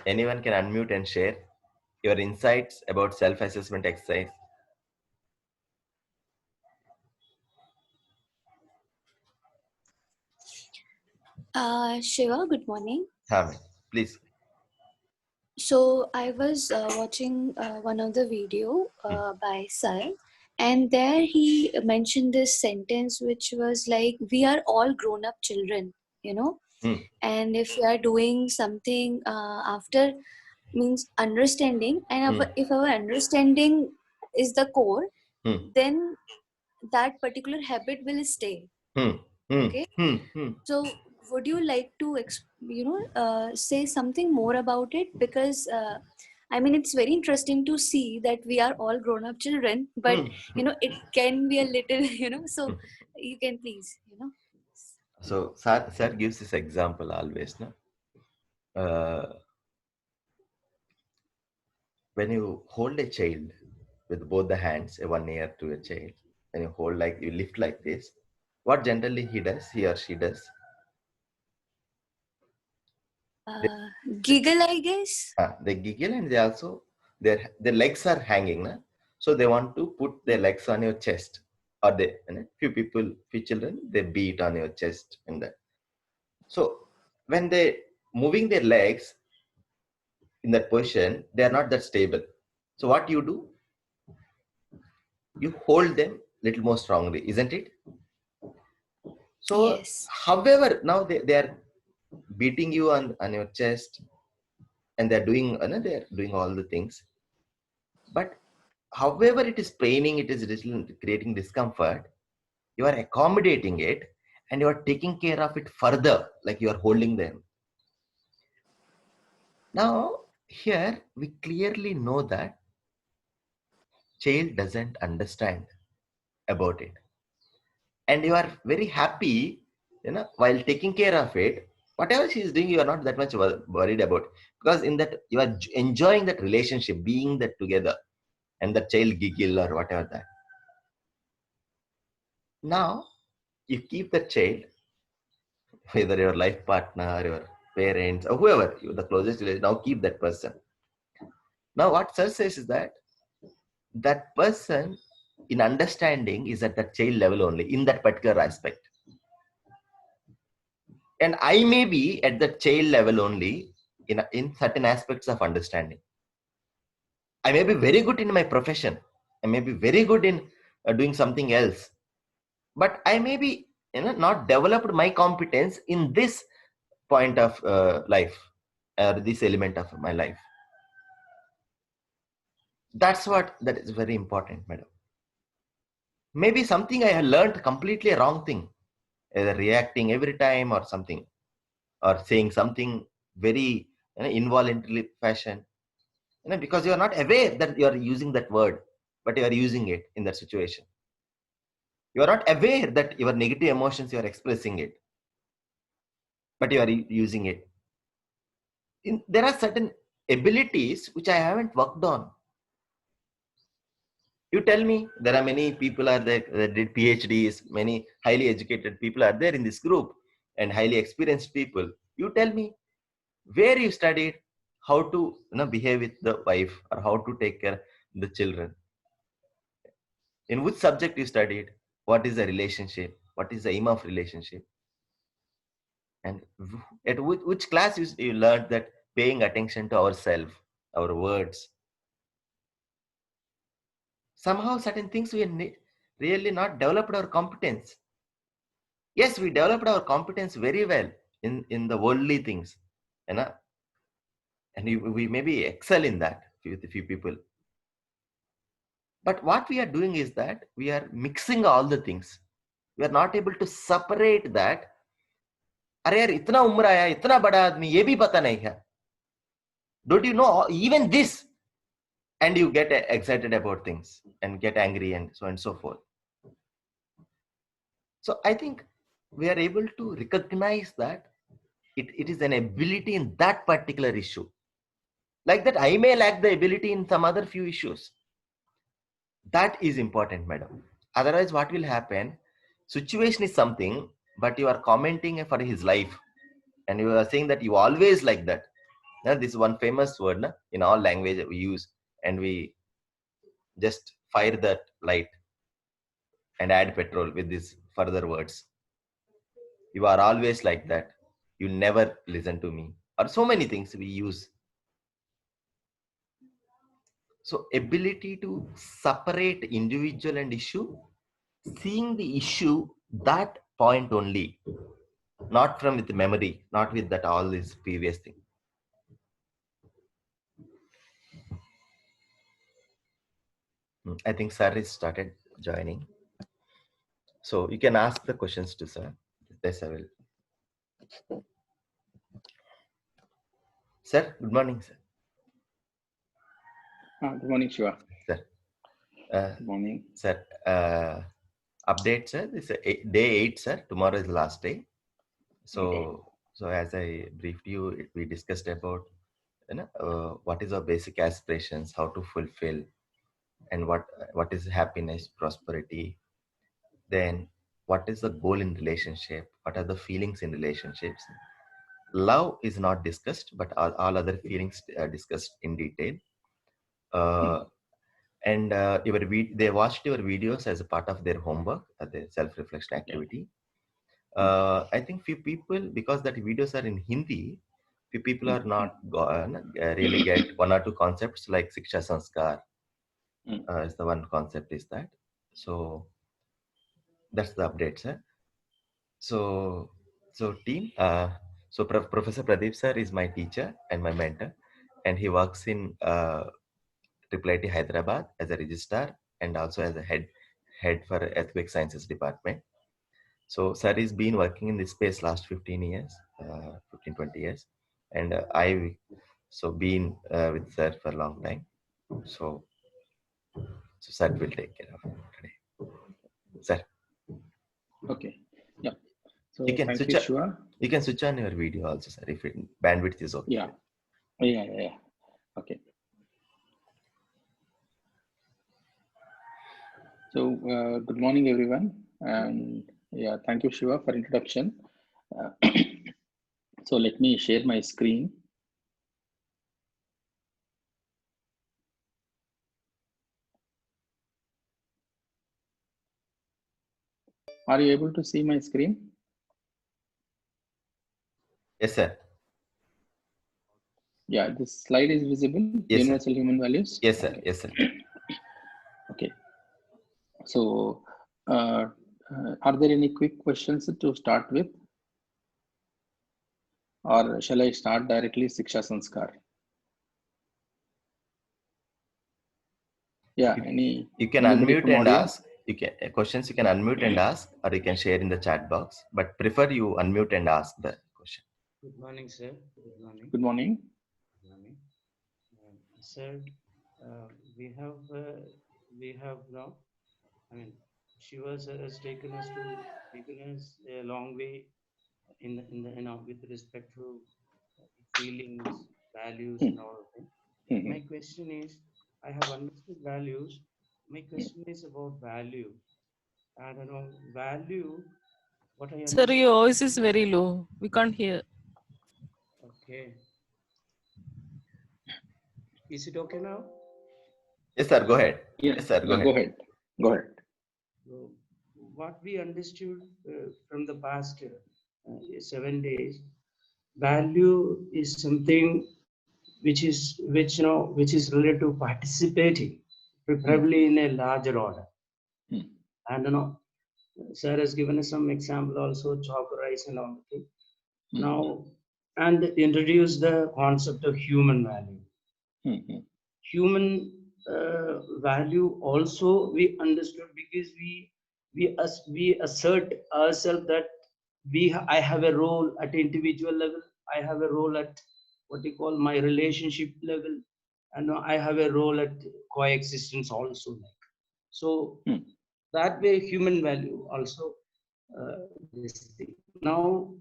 Anyone can unmute and share your insights about self-assessment exercise. Shiva, good morning. Hamid, please. So I was watching one of the video by Sir, and there he mentioned this sentence which was like, "We are all grown-up children," you know. Hmm. And if we are doing something after means understanding, and Hmm. if our understanding is the core, Hmm. then that particular habit will stay. Hmm. Hmm. Okay. Hmm. Hmm. So, would you like to, say something more about it? Because I mean, it's very interesting to see that we are all grown-up children, but Hmm. it can be a little, So, Hmm. you can please. So, sir gives this example always. No? When you hold a child with both the hands, one ear to a child, and you hold like you lift like this, what generally he or she does, they, Uh, Giggle, I guess. they giggle and they also their legs are hanging, na? So they want to put their legs on your chest, or they few children they beat on your chest and that. So when they moving their legs in that position, they are not that stable. So what you do, you hold them little more strongly, isn't it? So, Yes. however, now they are beating you on your chest and they're doing all the things. But however it is paining, it is creating discomfort, you are accommodating it and you are taking care of it further, like you are holding them. Now, here we clearly know that child doesn't understand about it. And you are very happy, while taking care of it, whatever she is doing you are not that much worried about, because in that you are enjoying that relationship, being that together, and the child giggle or whatever that. Now you keep the child, whether your life partner, your parents, or whoever you the closest relative, now keep that person. Now what sir says is that that person in understanding is at the child level only in that particular aspect, and I may be at the child level only in certain aspects of understanding. I may be very good in my profession, I may be very good in doing something else, but I may be not developed my competence in this point of life, or this element of my life. That is very important, madam. Maybe something I have learned completely wrong thing, either reacting every time or something, or saying something very involuntarily fashion, because you are not aware that you are using that word, but you are using it in that situation. You are not aware that your negative emotions you are expressing it, but you are using it. There are certain abilities which I haven't worked on. You tell me, there are many people are there that did PhDs, many highly educated people are there in this group, and highly experienced people. You tell me where you studied how to behave with the wife, or how to take care of the children. In which subject you studied, what is the relationship, what is the aim of relationship, and at which class you learned that paying attention to ourselves, our words. Somehow certain things we really not developed our competence. Yes, we developed our competence very well in the worldly things, you know and we maybe excel in that with a few people. But what we are doing is that we are mixing all the things. We are not able to separate that. अरे यार इतना उम्र आया, इतना बड़ा आदमी, ये भी पता नहीं है. Don't you know even this? And you get excited about things and get angry and so on and so forth. So I think we are able to recognize that it is an ability in that particular issue. Like that, I may lack the ability in some other few issues. That is important, madam. Otherwise, what will happen? Situation is something, but you are commenting for his life, and you are saying that you always like that. Now, this is one famous word na, in all language that we use, and we just fire that light and add petrol with these further words. You are always like that. You never listen to me. Or so many things we use. So ability to separate individual and issue, seeing the issue that point only, not from with memory, not with that all this previous thing. I think sir is started joining. So you can ask the questions to sir. Yes, I will. Sir, good morning, sir. Good morning, Shiva. Sir. Good morning. Sir, update, sir. This is day 8, sir. Tomorrow is the last day. So, Okay. so as I briefed you, we discussed about what is our basic aspirations, how to fulfill, and what is happiness, prosperity. Then, what is the goal in relationship? What are the feelings in relationships? Love is not discussed, but all other feelings are discussed in detail. And they watched your videos as a part of their homework, the self-reflection activity. I think few people, because that videos are in Hindi, few people are not really get one or two concepts like Siksha Sanskar is the one concept is that. So that's the update, sir. So team, so Professor Pradeep sir is my teacher and my mentor, and he works in IIIT Hyderabad as a registrar and also as a head for earthquake sciences department. So sir has been working in this space last 15 years, 20 years, and I so been with sir for a long time. So sir will take care of it today. Sir, Okay. Yeah. So you can thank switch you, on, Shiva. you can switch on your video also, sir, if bandwidth is okay. Yeah. Yeah. Okay. So good morning, everyone, and yeah, thank you, Shiva, for introduction. So let me share my screen. Are you able to see my screen? Yes, sir. Yeah, this slide is visible. Yes, Universal sir. human values. Yes, sir. Okay. Yes, sir. Okay. So, are there any quick questions to start with, or shall I start directly Siksha Sanskar? Yeah. You can Anybody unmute from and audience? ask. You can questions you can unmute and ask, or you can share in the chat box. But prefer you unmute and ask the question. Good morning, sir. Good morning. Good morning. Good morning. Sir, we have now. I mean, Shiva has taken us a long way in the with respect to feelings, values, and all of them. My question is, I have understood values. My question is about value. I don't know value. What I Sir, understand. your voice is very low. We can't hear. Okay. Is it okay now? Yes, sir. Go ahead. Yes, Yes, sir. Go Go ahead. ahead. Go ahead. So what we understood from the past 7 days, value is something which is related to participating, preferably in a larger order. And sir has given us some example also, chalk rice and all the thing. Now, and introduce the concept of human value. Human value also we understood because we assert ourselves that I have a role at individual level, I have a role at what you call my relationship level, and I have a role at coexistence also. So that way human value also this thing. Now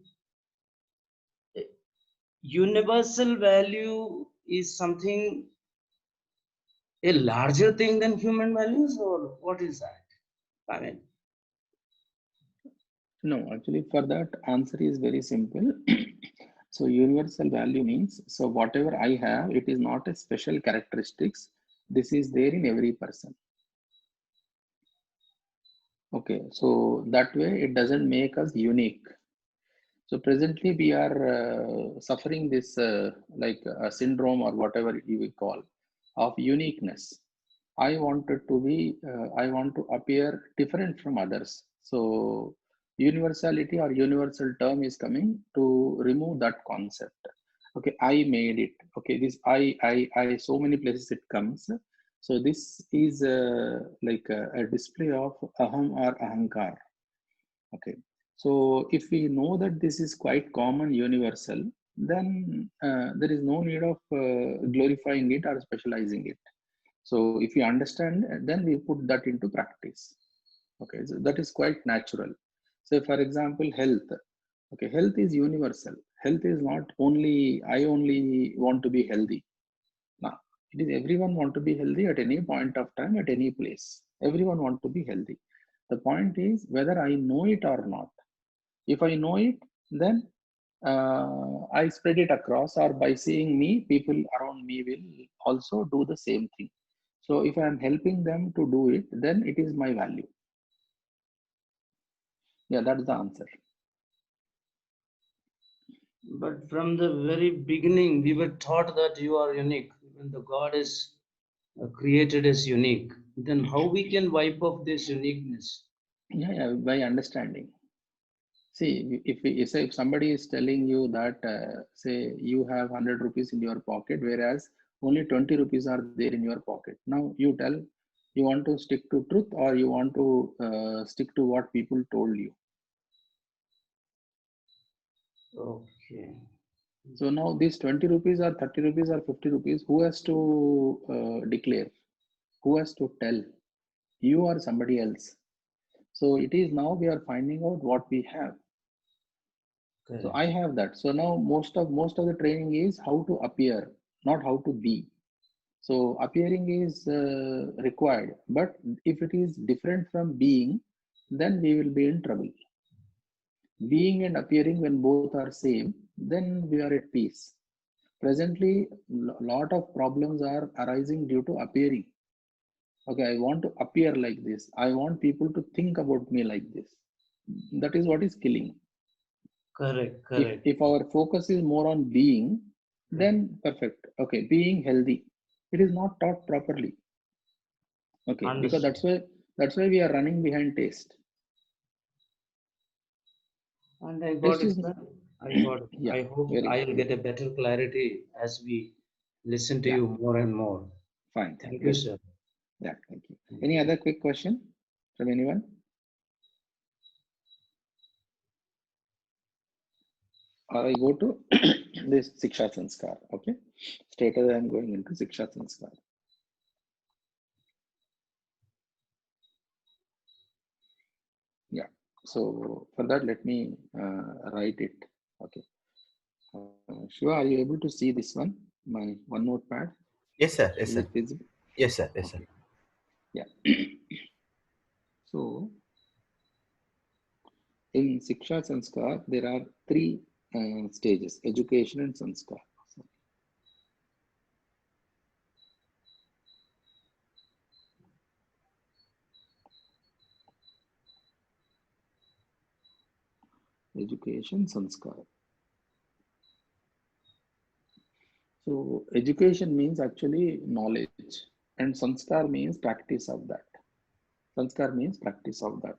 universal value is something a larger thing than human values, or what is that? I mean, No, actually, for that answer is very simple. So universal value means, so whatever I have, it is not a special characteristics. This is there in every person. Okay, so that way it doesn't make us unique. So presently we are suffering this like a syndrome or whatever you will call of uniqueness. I wanted to be, I want to appear different from others. So universality or universal term is coming to remove that concept. Okay, I made it. Okay, this I, so many places it comes. So this is like a display of aham or ahankar. Okay, so if we know that this is quite common, universal, then there is no need of glorifying it or specializing it. So if we understand, then we put that into practice. Okay, so that is quite natural. So for example, health. Okay, health is universal. Health is not only I only want to be healthy. No, it is everyone want to be healthy at any point of time, at any place. Everyone want to be healthy. The point is whether I know it or not. If I know it, then I spread it across, or by seeing me, people around me will also do the same thing. So if I am helping them to do it, then it is my value. Yeah, that's the answer. But from the very beginning, we were taught that you are unique. When the God is created as unique, then how we can wipe off this uniqueness? Yeah, by understanding. See, if somebody is telling you that, say you have 100 rupees in your pocket, whereas only 20 rupees are there in your pocket. Now you tell, you want to stick to truth, or you want to stick to what people told you. Okay. So now these 20 rupees or 30 rupees or 50 rupees, who has to declare? Who has to tell? You or somebody else? So it is now we are finding out what we have. Correct. So I have that. So now most of the training is how to appear, not how to be. So appearing is required, but if it is different from being, then we will be in trouble. Being and appearing, when both are same, then we are at peace. Presently, lot of problems are arising due to appearing. Okay, I want to appear like this. I want people to think about me like this. That is what is killing. Correct. If our focus is more on being, then perfect. Okay, being healthy. It is not taught properly. Okay, Understood. because that's why we are running behind taste. And I got it, sir. I got it. Yeah, I hope I'll get a better clarity as we listen to you more and more. Fine. Thank you, sir. Yeah, thank you. Any other quick question from anyone? Or I go to this Siksha Sanskar. Okay, straight away I'm going into Siksha Sanskar. Yeah, so for that, let me write it. Okay, Shiva, are you able to see this one? My OneNote pad? Yes, sir. Yes, Is sir. it visible? Yes, sir. Yes, sir. Yeah. So in Siksha Sanskar, there are three stages: education and Sanskar. Education, Sanskar. So education means actually knowledge, and Sanskar means practice of that. Sanskar means practice of that.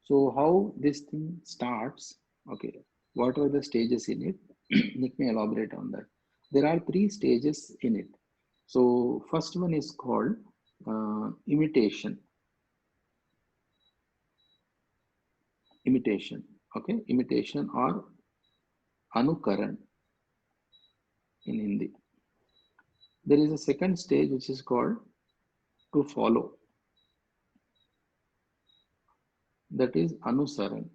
So how this thing starts? Okay, what are the stages in it? Let me elaborate on that. There are three stages in it. So first one is called imitation. Imitation. Okay, imitation or anukaran in Hindi. There is a second stage which is called to follow. That is anusaran.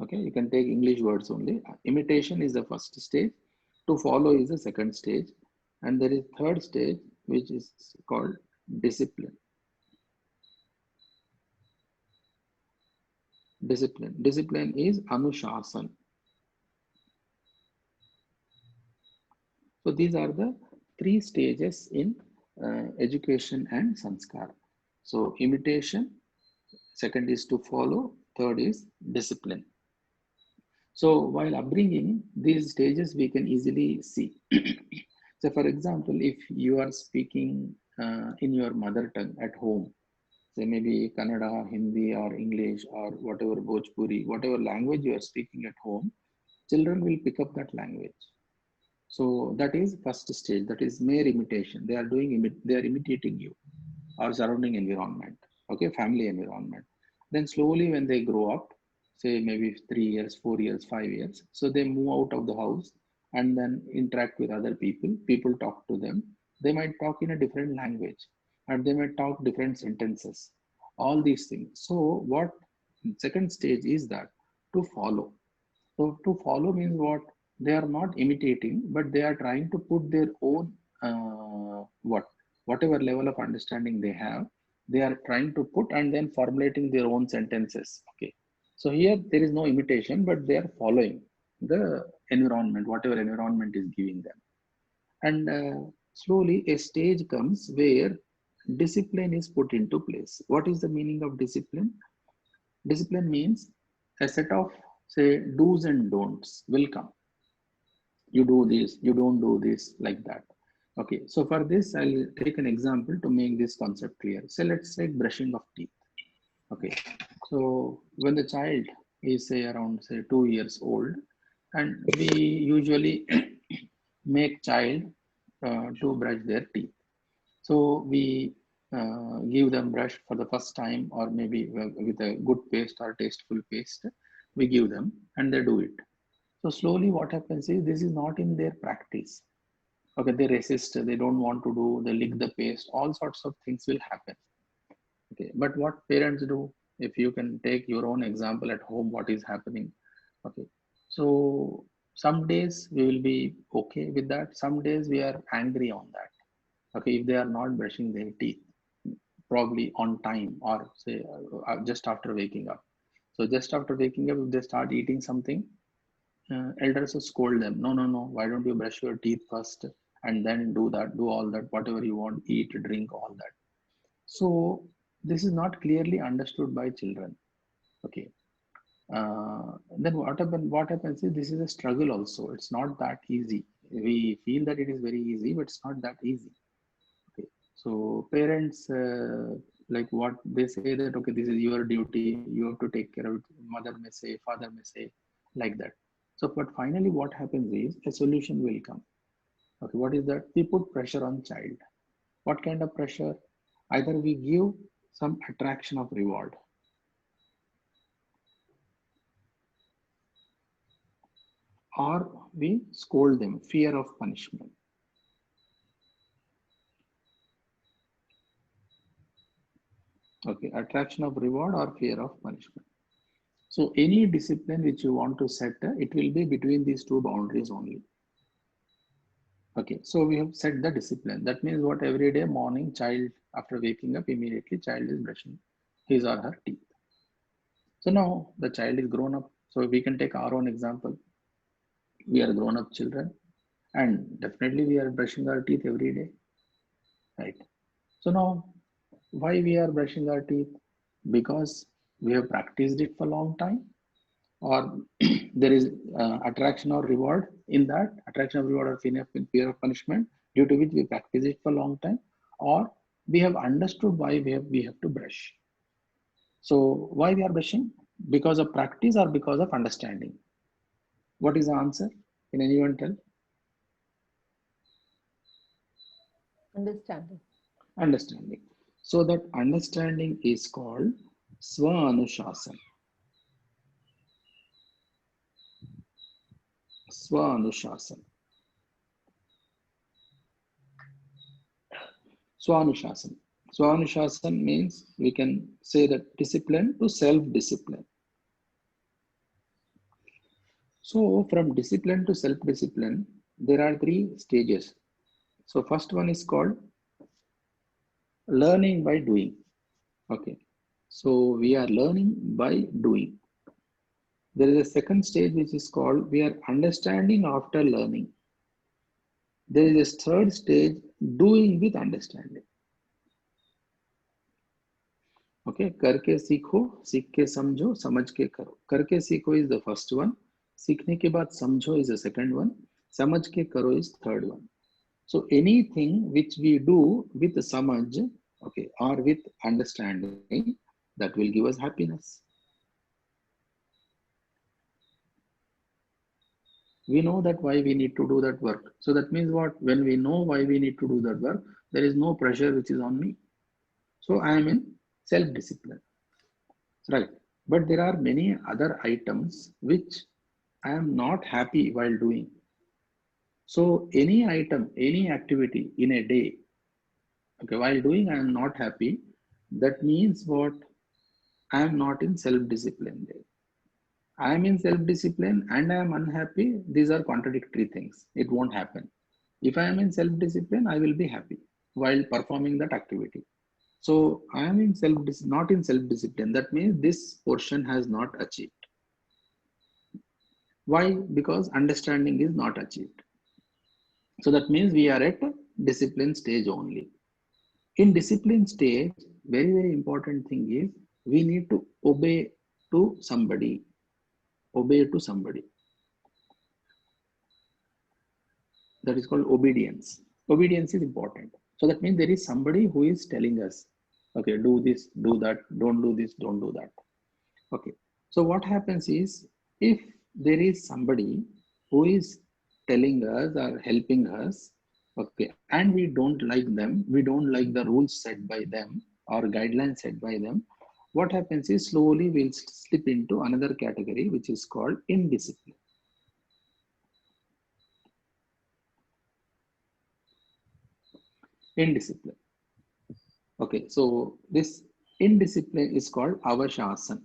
Okay, you can take English words only. Imitation is the first stage. To follow is the second stage. And there is third stage, which is called discipline. Discipline. Discipline is Anushasan. So these are the three stages in education and sanskar. So imitation, second is to follow, third is discipline. So while upbringing, these stages we can easily see. So for example, if you are speaking in your mother tongue at home, say maybe Kannada, Hindi or English or whatever, Bhojpuri, whatever language you are speaking at home, children will pick up that language. So that is first stage, that is mere imitation. They are imitating you or surrounding environment, okay, family environment. Then slowly when they grow up, say maybe 3 years, 4 years, 5 years, so they move out of the house and then interact with other people. People talk to them. They might talk in a different language and they might talk different sentences, all these things. So what second stage is that to follow. So to follow means what? They are not imitating, but they are trying to put their own whatever level of understanding they have, they are trying to put and then formulating their own sentences. Okay. So here there is no imitation, but they are following the environment, whatever environment is giving them. And slowly a stage comes where discipline is put into place. What is the meaning of discipline? Discipline means a set of, say, do's and don'ts will come. You do this, you don't do this, like that. Okay, so for this, I'll take an example to make this concept clear. So let's take brushing of teeth. Okay, so when the child is say around say 2 years old, and we usually make child to brush their teeth. So we give them brush for the first time, or maybe with a good paste or tasteful paste, we give them and they do it. So slowly what happens is this is not in their practice. Okay, they resist, they don't want to do, they lick the paste, all sorts of things will happen. Okay, but what parents do, if you can take your own example at home, what is happening? Okay, so some days we will be okay with that, some days we are angry on that. Okay, if they are not brushing their teeth probably on time, or say just after waking up. So just after waking up, if they start eating something, elders will scold them. No, no, no. Why don't you brush your teeth first and then do that, do all that, whatever you want, eat, drink, all that. So this is not clearly understood by children. Okay. Then what happens is this is a struggle also. It's not that easy. We feel that it is very easy, but it's not that easy. Okay. So parents, like what they say that, okay, this is your duty. You have to take care of it. Mother may say, father may say, like that. So, but finally what happens is a solution will come. Okay, what is that? We put pressure on child. What kind of pressure? Either we give some attraction of reward, or we scold them, fear of punishment. Okay, attraction of reward or fear of punishment. So any discipline which you want to set, it will be between these two boundaries only. Okay, so we have set the discipline. That means what? Every day morning, child after waking up, immediately child is brushing his or her teeth. So now the child is grown up. So we can take our own example. We are grown up children, and definitely we are brushing our teeth every day, right? So now why we are brushing our teeth? Because we have practiced it for a long time, or there is attraction or reward in that, attraction of reward or fear of punishment, due to which we practice it for a long time, or we have understood why we have to brush. So why we are brushing? Because of practice or because of understanding? What is the answer? Can anyone tell? Understanding. Understanding. So that understanding is called Swa-Anushasan. Swa-Anushasan. Swa-Anushasan. Swa-Anushasan means we can say that discipline to self-discipline. So from discipline to self-discipline, there are three stages. So first one is called learning by doing. Okay. So we are learning by doing. There is a second stage which is called we are understanding after learning. There is a third stage, doing with understanding. Okay, करके सीखो, सीख के समझो, समझ के करो. करके सीखो is the first one. सीखने के बाद समझो is the second one. समझ के करो is third one. So anything which we do with samajh, okay, or with understanding, that will give us happiness. We know that why we need to do that work. So that means what? When we know why we need to do that work, there is no pressure which is on me. So I am in self-discipline, right? But there are many other items which I am not happy while doing. So any item, any activity in a day, okay, while doing I am not happy, that means what? I am not in self-discipline day. I am in self-discipline and I am unhappy. These are contradictory things. It won't happen. If I am in self-discipline, I will be happy while performing that activity. So I am in not in self-discipline. That means this portion has not achieved. Why? Because understanding is not achieved. So that means we are at discipline stage only. In discipline stage, very, very important thing is we need to obey to somebody. Obey to somebody. That is called obedience. Obedience is important. So that means there is somebody who is telling us, okay, do this, do that, don't do this, don't do that. Okay. So what happens is, if there is somebody who is telling us or helping us, okay, and we don't like them, we don't like the rules set by them or guidelines set by them, what happens is slowly we'll slip into another category, which is called indiscipline. Indiscipline. Okay, so this indiscipline is called avashasan.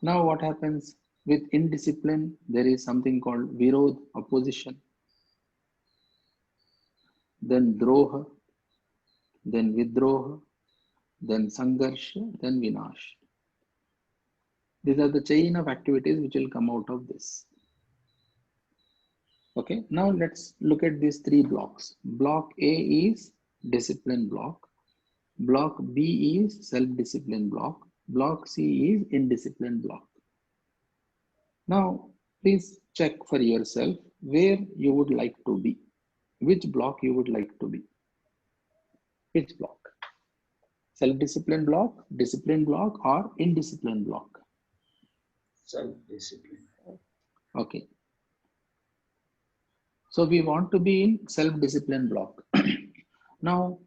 Now what happens with indiscipline? There is something called virod, opposition, then droha, then vidroha, then sangarsha, then vinash. These are the chain of activities which will come out of this. Okay, now let's look at these three blocks. Block A is discipline block. Block B is self-discipline block. Block C is indiscipline block. Now, please check for yourself where you would like to be. Which block you would like to be. Which block? Self-discipline block, discipline block, or indiscipline block? Self-discipline. Okay. So we want to be in self-discipline block. Now,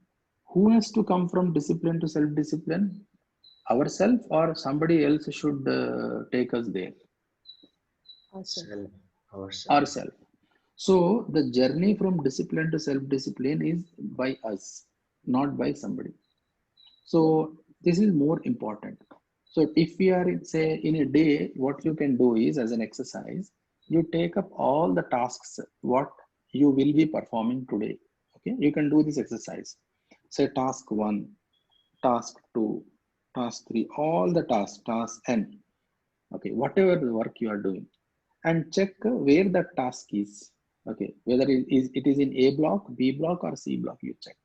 who has to come from discipline to self-discipline? Ourselves or somebody else should take us there? Ourselves. So the journey from discipline to self-discipline is by us, not by somebody. So this is more important. So if we are say in a day, what you can do is, as an exercise, you take up all the tasks what you will be performing today. Okay, you can do this exercise. Say task 1, task 2, task 3, all the tasks, task n. Okay, whatever the work you are doing, and check where the task is. Okay, whether it is in A block, B block, or C block, you check.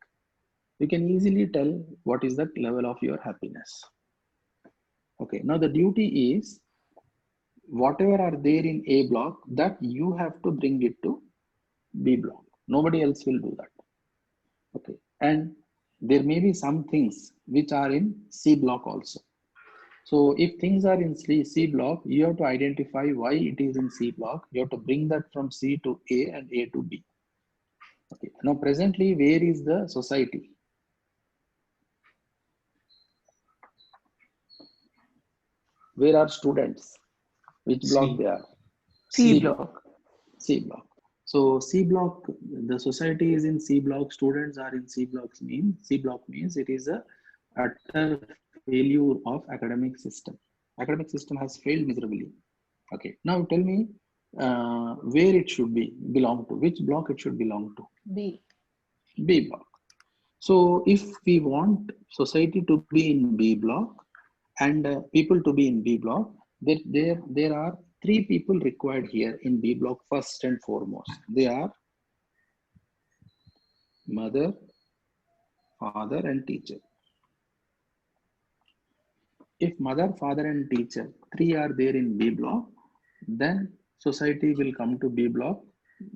You can easily tell what is the level of your happiness. Okay, now the duty is whatever are there in A block, that you have to bring it to B block. Nobody else will do that. Okay, and there may be some things which are in C block also. So if things are in C block, you have to identify why it is in C block. You have to bring that from C to A and A to B. Okay, now presently, where is the society? Where are students? Which block they are? C block. C block. So C block, the society is in C block, students are in C blocks means, C block means it is a utter failure of academic system. Academic system has failed miserably. Okay, now tell me where it should belong to, which block it should belong to? B. B block. So if we want society to be in B block, and people to be in B block, there are 3 people required here in B block first and foremost. They are mother, father, and teacher. If mother, father, and teacher 3 are there in B block, then society will come to B block.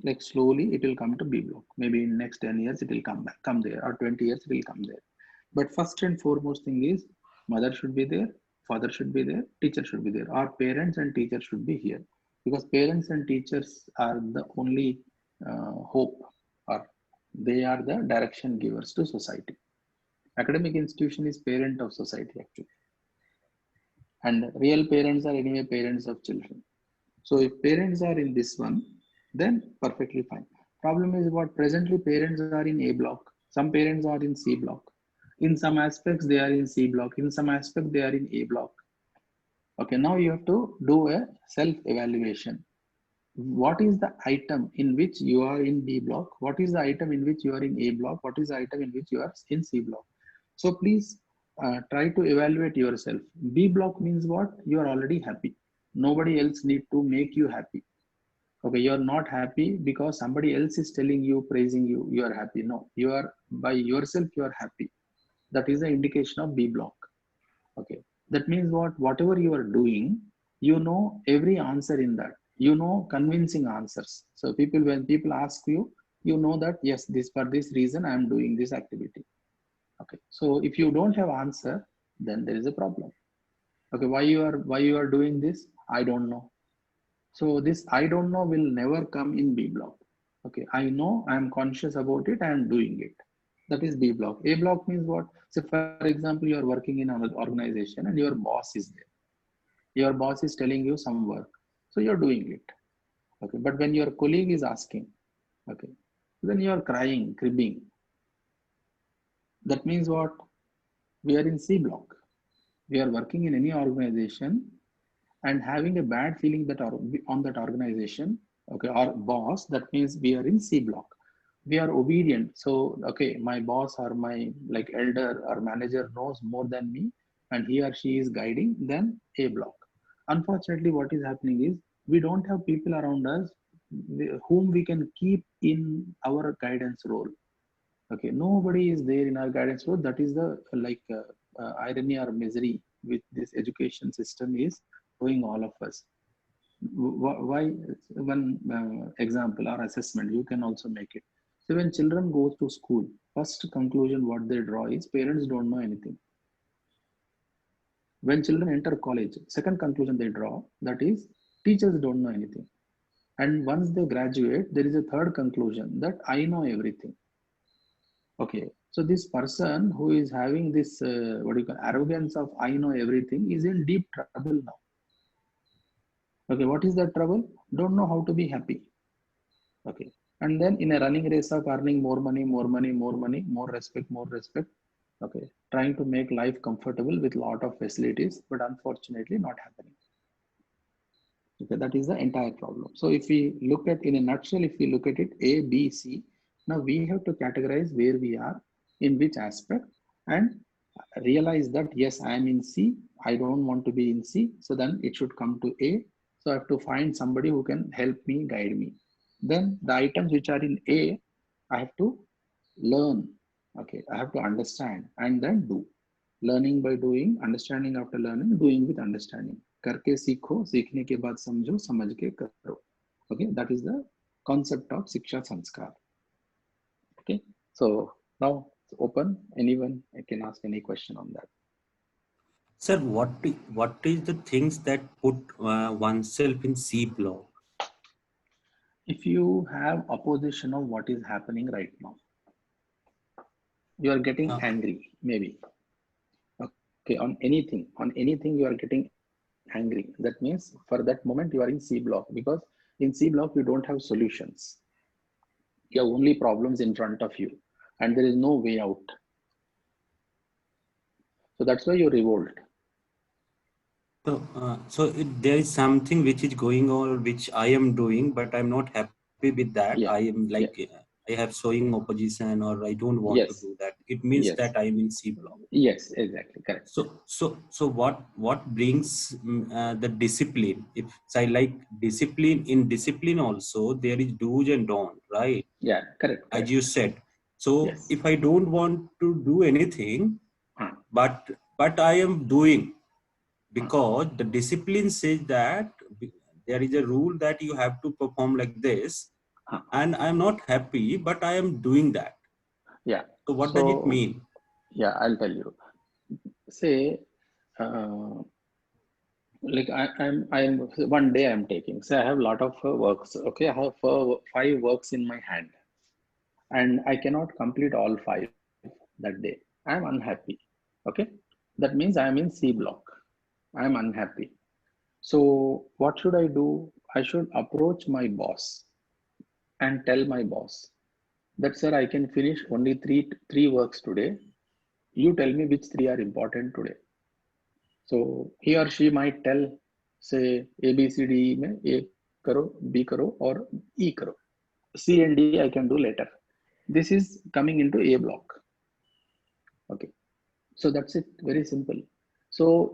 Like slowly, it will come to B block. Maybe in next 10 years, it will come there, or 20 years, it will come there. But first and foremost thing is mother should be there, father should be there, teacher should be there. Our parents and teachers should be here, because parents and teachers are the only hope, or they are the direction givers to society. Academic institution is parent of society actually, and real parents are anyway parents of children. So if parents are in this one, then perfectly fine. Problem is what presently parents are in A block. Some parents are in C block. In some aspects they are in C block. In some aspects they are in A block. Okay, now you have to do a self-evaluation. What is the item in which you are in B block? What is the item in which you are in A block? What is the item in which you are in C block? So please try to evaluate yourself. B block means what? You are already happy. Nobody else need to make you happy. Okay, you are not happy because somebody else is telling you, praising you, you are happy. No, you are by yourself, you are happy. That is the indication of B block. Okay, that means what? Whatever you are doing, you know every answer in that. You know convincing answers. So when people ask you, you know that yes, this for this reason I am doing this activity. Okay, so if you don't have answer, then there is a problem. Okay, why you are doing this? I don't know. So this I don't know will never come in B block. Okay, I know, I am conscious about it, I am doing it. That is B block. A block means what? So for example, you are working in an organization and your boss is there. Your boss is telling you some work. So you're doing it. Okay, but when your colleague is asking, okay, then you are crying, cribbing. That means what? We are in C block. We are working in any organization and having a bad feeling that on that organization, okay, our boss, that means we are in C block. We are obedient. So, okay, my boss or my like elder or manager knows more than me and he or she is guiding, then A block. Unfortunately, what is happening is we don't have people around us whom we can keep in our guidance role. Okay, nobody is there in our guidance role. That is the irony or misery with this education system is doing all of us. Why? One example or assessment you can also make it. So when children go to school, first conclusion what they draw is parents don't know anything. When children enter college, second conclusion they draw, that is teachers don't know anything. And once they graduate, there is a third conclusion that I know everything. Okay, so this person who is having this arrogance of I know everything is in deep trouble now. Okay, what is that trouble? Don't know how to be happy. Okay, and then in a running race of earning more money, more respect, okay, trying to make life comfortable with lot of facilities, but unfortunately not happening. Okay, that is the entire problem. So if we look at, in a nutshell, if we look at it, A, B, C, now we have to categorize where we are, in which aspect, and realize that yes, I am in C, I don't want to be in C, so then it should come to A. So I have to find somebody who can help me, guide me. Then the items which are in A, I have to learn. Okay, I have to understand and then do. Learning by doing, understanding after learning, doing with understanding. करके सीखो, सीखने के बाद समझो, समझ के करो. Okay, that is the concept of Shiksha Sanskar. Okay, so now it's open. Anyone can ask any question on that. Sir, what is the things that put oneself in C block? If you have opposition of what is happening right now, you are getting angry, maybe. Okay, on anything you are getting angry. That means for that moment you are in C block, because in C block you don't have solutions. You have only problems in front of you and there is no way out. So that's why you revolt. So there is something which is going on which I am doing, but I'm not happy with that. Yeah. I am like, I have showing opposition or I don't want to Yes. do that, it means Yes. that I'm in C block. Yes, exactly, correct. So what brings the discipline? If I like discipline, in discipline also there is do's and don't, right? Yeah, correct. As you said. So Yes. if I don't want to do anything, Huh. but I am doing, because the discipline says that there is a rule that you have to perform like this, and I'm not happy, but I am doing that. Yeah. So what does it mean? Yeah, I'll tell you. Say, like I'm one day I'm taking. Say I have a lot of works. Okay, I have 5 works in my hand, and I cannot complete all 5 that day. I'm unhappy. Okay, that means I'm in C block. I'm unhappy. So what should I do? I should approach my boss and tell my boss that, sir, I can finish only three works today. You tell me which 3 are important today. So he or she might tell, say A B C D E में A करो, B करो और E करो. C and D I can do later. This is coming into A block. Okay, so that's it. Very simple. So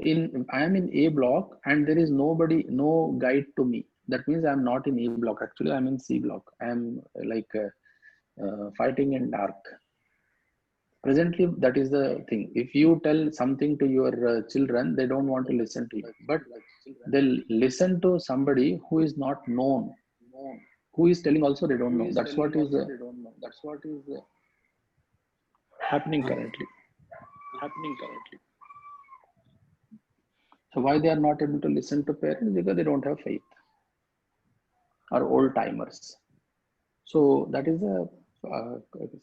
I am in A block and there is nobody, no guide to me. That means I'm not in A block. Actually, I'm in C block. I'm like fighting in dark. Presently, that is the thing. If you tell something to your children, they don't want to listen to you. But they'll listen to somebody who is not known. Who is telling also they don't know. That's what is happening currently. So why they are not able to listen to parents? Because they don't have faith. Or old timers. So that is a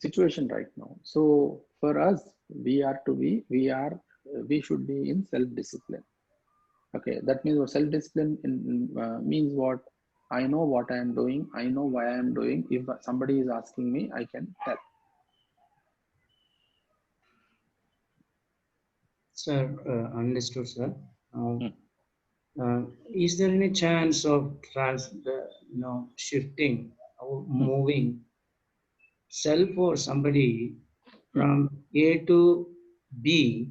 situation right now. So for us, we should be in self-discipline. Okay, that means self-discipline means what? I know what I am doing. I know why I am doing. If somebody is asking me, I can tell. Sir, understood, sir. Is there any chance of shifting or moving self or somebody from A to B?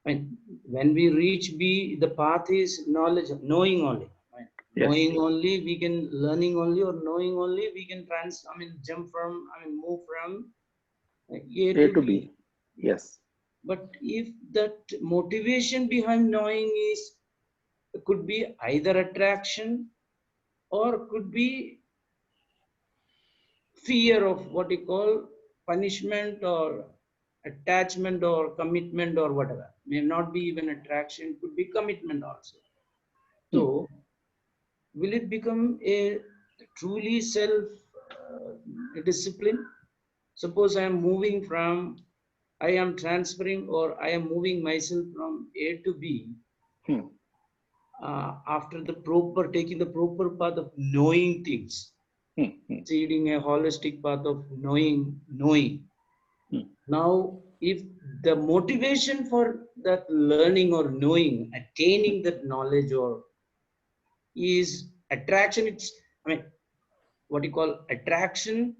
And when we reach B, the path is knowledge, knowing only. Right? Yes. Knowing only, we can learning only, or knowing only, we can move from A to B. Yes. But if that motivation behind knowing could be either attraction or could be fear of what you call punishment or attachment or commitment or whatever. May not be even attraction, could be commitment also. So will it become a truly self discipline? Suppose I am moving from, I am transferring or I am moving myself from A to B. After taking the proper path of knowing things, leading a holistic path of knowing. Now, if the motivation for that learning or knowing, attaining that knowledge or is attraction, what you call attraction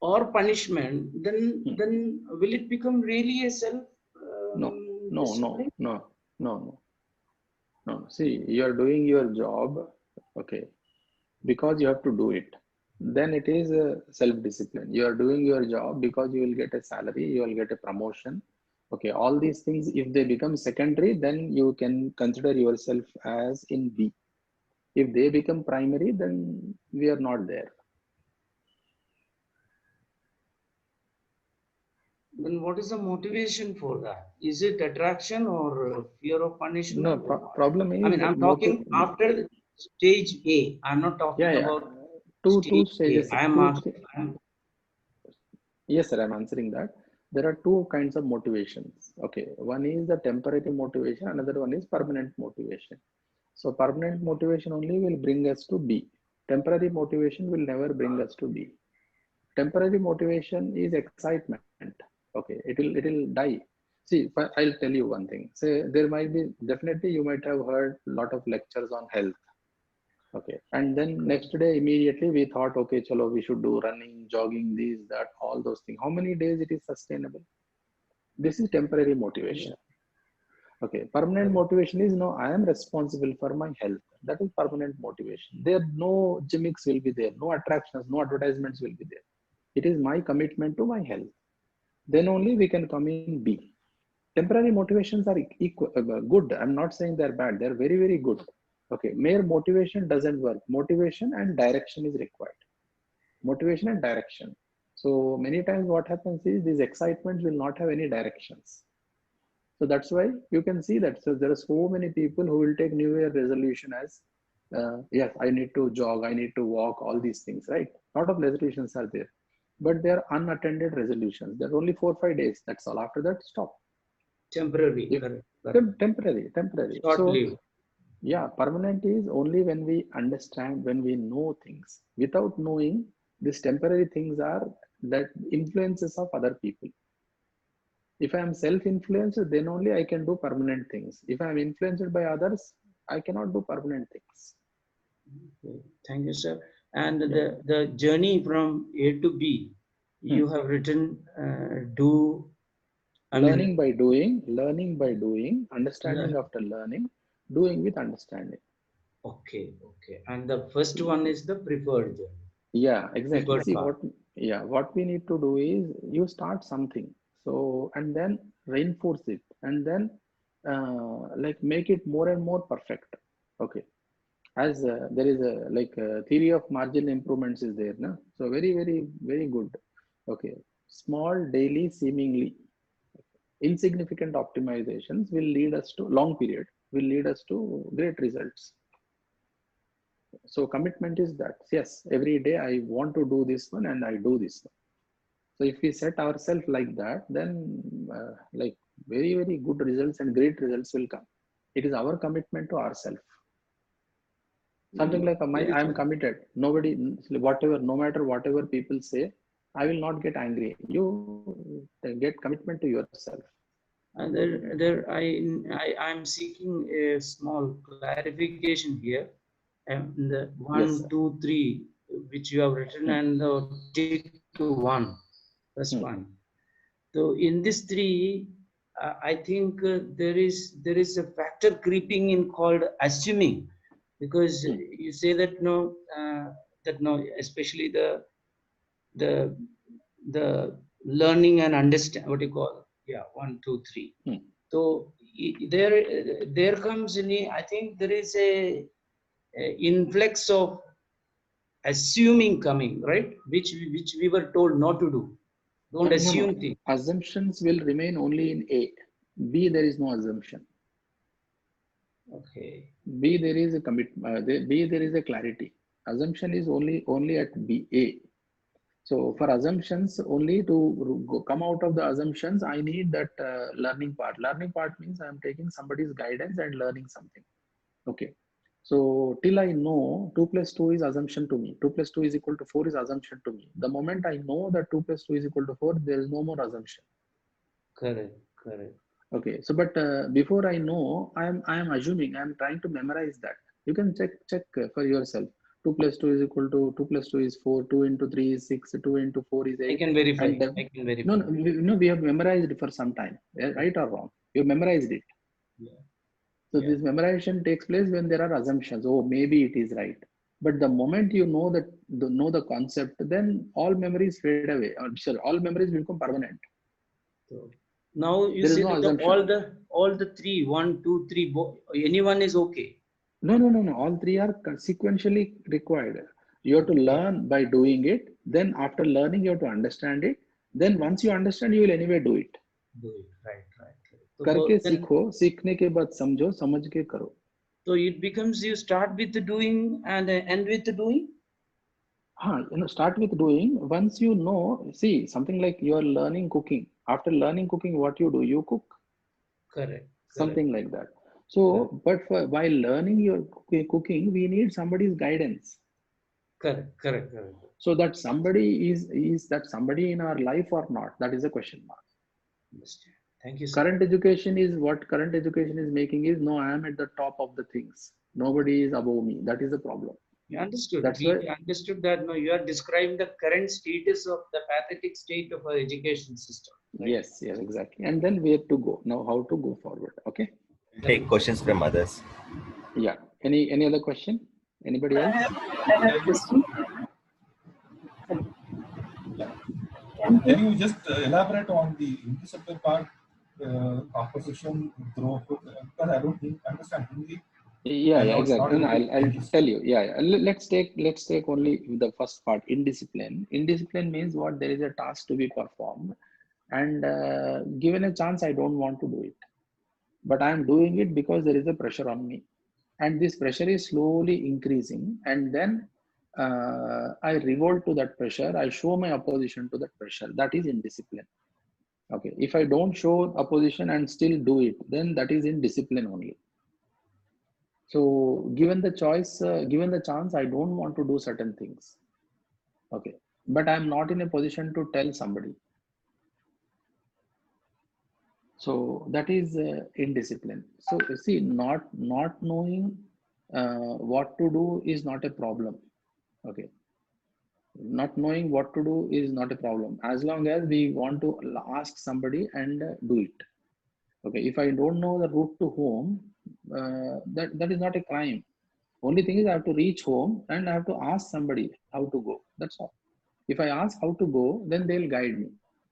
or punishment, then will it become really a self? No. See, you are doing your job, okay, because you have to do it. Then it is self-discipline. You are doing your job because you will get a salary, you will get a promotion. Okay, all these things, if they become secondary, then you can consider yourself as in B. If they become primary, then we are not there. Then what is the motivation for that? Is it attraction or fear of punishment? No, problem is. I'm talking after stage A. I'm not talking about two stages. Yes, sir, I'm answering that. There are 2 kinds of motivations. Okay, one is the temporary motivation, another one is permanent motivation. So permanent motivation only will bring us to B. Temporary motivation will never bring us to B. Temporary motivation is excitement. Okay, it will die. See, I'll tell you one thing. Say there might be, definitely you might have heard a lot of lectures on health. Okay, and then next day immediately we thought, okay, chalo, we should do running, jogging, this, that, all those things. How many days it is sustainable? This is temporary motivation. Okay, permanent motivation is no, I am responsible for my health. That is permanent motivation. There no gimmicks will be there, no attractions, no advertisements will be there. It is my commitment to my health. Then only we can come in B. Temporary motivations are good. I'm not saying they're bad. They're very, very good. Okay, mere motivation doesn't work. Motivation and direction is required. Motivation and direction. So many times what happens is these excitements will not have any directions. So that's why you can see that. So there are so many people who will take New Year resolution as, yes, I need to jog, I need to walk, all these things, right? A lot of resolutions are there, but they are unattended resolutions. They're only 4 or 5 days. That's all. After that, stop. Temporary. Temporary. Short-lived. So, yeah, permanent is only when we understand, when we know things. Without knowing, these temporary things are that influences of other people. If I am self-influenced, then only I can do permanent things. If I am influenced by others, I cannot do permanent things. Okay. Thank you, sir. And the journey from A to B, you have written learning by doing, understanding after learning, doing with understanding. Okay. And the first one is the preferred journey. Yeah, exactly. See what we need to do is you start something, so and then reinforce it, and then like make it more and more perfect. Okay, as there is a theory of marginal improvements is there, no? So very, very, very good. Okay, small daily seemingly insignificant optimizations will lead us to long period, will lead us to great results. So commitment is that, yes, every day I want to do this one and I do this one. So if we set ourselves like that, then like very, very good results and great results will come. It is our commitment to ourselves. Something like I am committed. Nobody, whatever, no matter whatever people say, I will not get angry. You get commitment to yourself. I'm seeking a small clarification here. And the 1, 2, 3, which you have written, and the tick to 1. That's fine. So in this 3, I think there is a factor creeping in called assuming, because you say that no, especially the learning and understand, what you call, 1, 2, 3. So there comes in, I think there is a influx of assuming coming, right? Which we were told not to do. Don't assume things. Assumptions will remain only in A. B, there is no assumption. Okay. B, there is a B, there is a clarity. Assumption is only at B, A. So for assumptions, only to come out of the assumptions, I need that learning part. Learning part means I am taking somebody's guidance and learning something. Okay. So till I know 2 plus 2 is assumption to me. 2 plus 2 is equal to 4 is assumption to me. The moment I know that 2 plus 2 is equal to 4, there is no more assumption. Correct. Okay. So, but before I know, I am assuming, I am trying to memorize that. You can check for yourself. 2 plus 2 is equal to 2 plus 2 is 4. 2 into 3 is 6. 2 into 4 is 8. I can verify. No, we have memorized it for some time, right or wrong. You have memorized it. Yeah. So this memorization takes place when there are assumptions. Oh, maybe it is right. But the moment you know the concept, then all memories fade away. All memories become permanent. So now you say that all the 3, 1, 2, 3, anyone is okay. No. All 3 are sequentially required. You have to learn by doing it. Then after learning, you have to understand it. Then once you understand, you will anyway do it. Right. करके सीखो, सीखने के बाद समझो, समझ के करो. So it becomes you start with the doing and end with the doing. Start with doing. Once you know, see something like you are learning cooking. After learning cooking, what you do? You cook. Correct. Something like that. So, but while learning your cooking, we need somebody's guidance. Correct. So that somebody is that somebody in our life or not? That is a question mark. Thank you, sir. Current education is what current education is making is, no, I am at the top of the things. Nobody is above me. That is the problem. We understood. That's We why. understood that. No, you are describing the current status of the pathetic state of our education system. Right? Yes, yes, exactly. And then where to go now? How to go forward? Okay. Take questions from others. Yeah. Any other question? Anybody else? I have a question. Can you just elaborate on the indiscipline part, composition, growth? Because I don't understand Hindi. Yeah, exactly. And I'll tell you. Yeah. Let's take only the first part. Indiscipline. Indiscipline means what? There is a task to be performed, and given a chance, I don't want to do it, but I am doing it because there is a pressure on me, and this pressure is slowly increasing, and then I revolt to that pressure. I show my opposition to that pressure. That is indiscipline. Okay. If I don't show opposition and still do it, then that is indiscipline only. So given the choice, given the chance, I don't want to do certain things. Okay. But I'm not in a position to tell somebody. So that is indiscipline. So see, not knowing what to do is not a problem. Okay. Not knowing what to do is not a problem, as long as we want to ask somebody and do it. Okay. If I don't know the route to home, that is not a crime. Only thing is I have to reach home and I have to ask somebody how to go. That's all. If I ask how to go, then they'll guide me.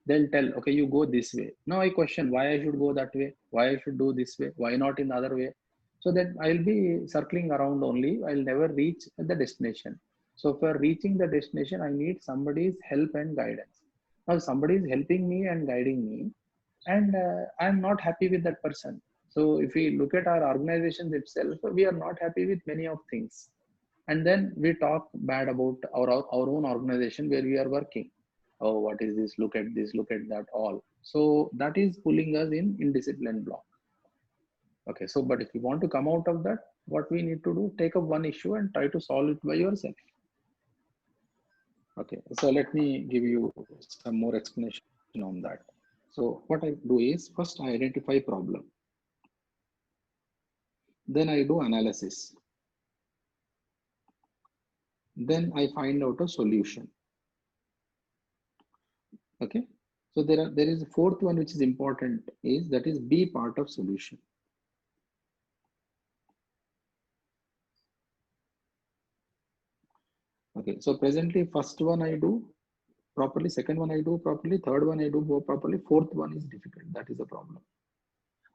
They'll tell, okay, you go this way. Now I question why I should go that way, why I should do this way, why not in the other way. So that I'll be circling around only. I'll never reach the destination. So for reaching the destination, I need somebody's help and guidance. Now somebody is helping me and guiding me, and I'm not happy with that person. So if we look at our organizations itself, we are not happy with many of things. And then we talk bad about our own organization where we are working. Oh, what is this? Look at this, look at that, all. So that is pulling us in indiscipline block. Okay, so but if you want to come out of that, what we need to do, take up one issue and try to solve it by yourself. Okay, so let me give you some more explanation on that. So what I do is, first I identify problem. Then I do analysis. Then I find out a solution. Okay, so there is a fourth one which is important, is that is be part of solution. Okay, so presently first one I do properly, second one I do properly, third one I do properly, fourth one is difficult. That is the problem.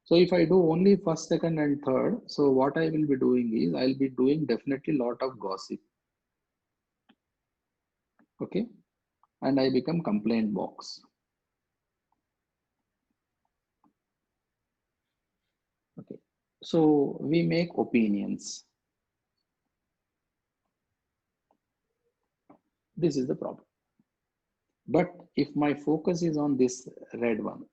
So if I do only first, second and third, so what I will be doing is I'll be doing definitely lot of gossip. Okay, and I become complaint box. Okay, so we make opinions. This is the problem. But if my focus is on this red one,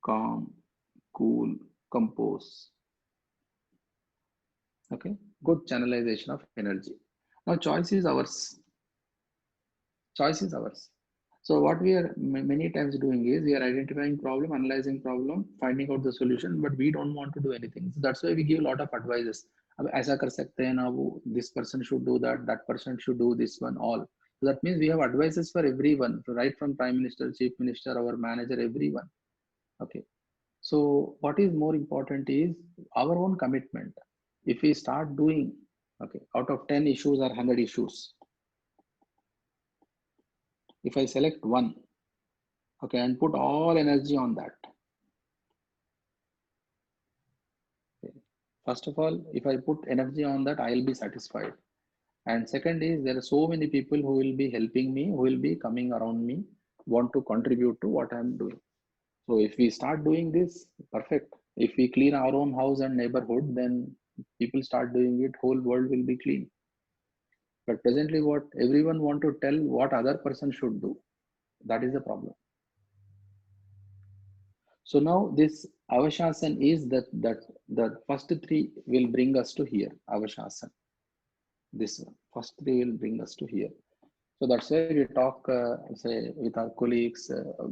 calm, cool, compose. Okay, good channelization of energy. Now choice is ours. Choice is ours. So what we are many times doing is we are identifying problem, analyzing problem, finding out the solution, but we don't want to do anything. So that's why we give a lot of advices. ऐसा कर सकते हैं ना, this person should do that, that person should do this one, all. So that means we have advices for everyone, right from Prime Minister, Chief Minister, our manager, everyone. Okay. So what is more important is our own commitment. If we start doing, okay, out of 10 issues or 100 issues, if I select one, okay, and put all energy on that. Okay. First of all, if I put energy on that, I'll be satisfied. And second is there are so many people who will be helping me, who will be coming around me, want to contribute to what I'm doing. So if we start doing this, perfect. If we clean our own house and neighborhood, then people start doing it, whole world will be clean. But presently what everyone want to tell what other person should do. That is the problem. So now this Avashasan is that the first three will bring us to here. Avashasan. This one, first three will bring us to here. So that's why we talk, say, with our colleagues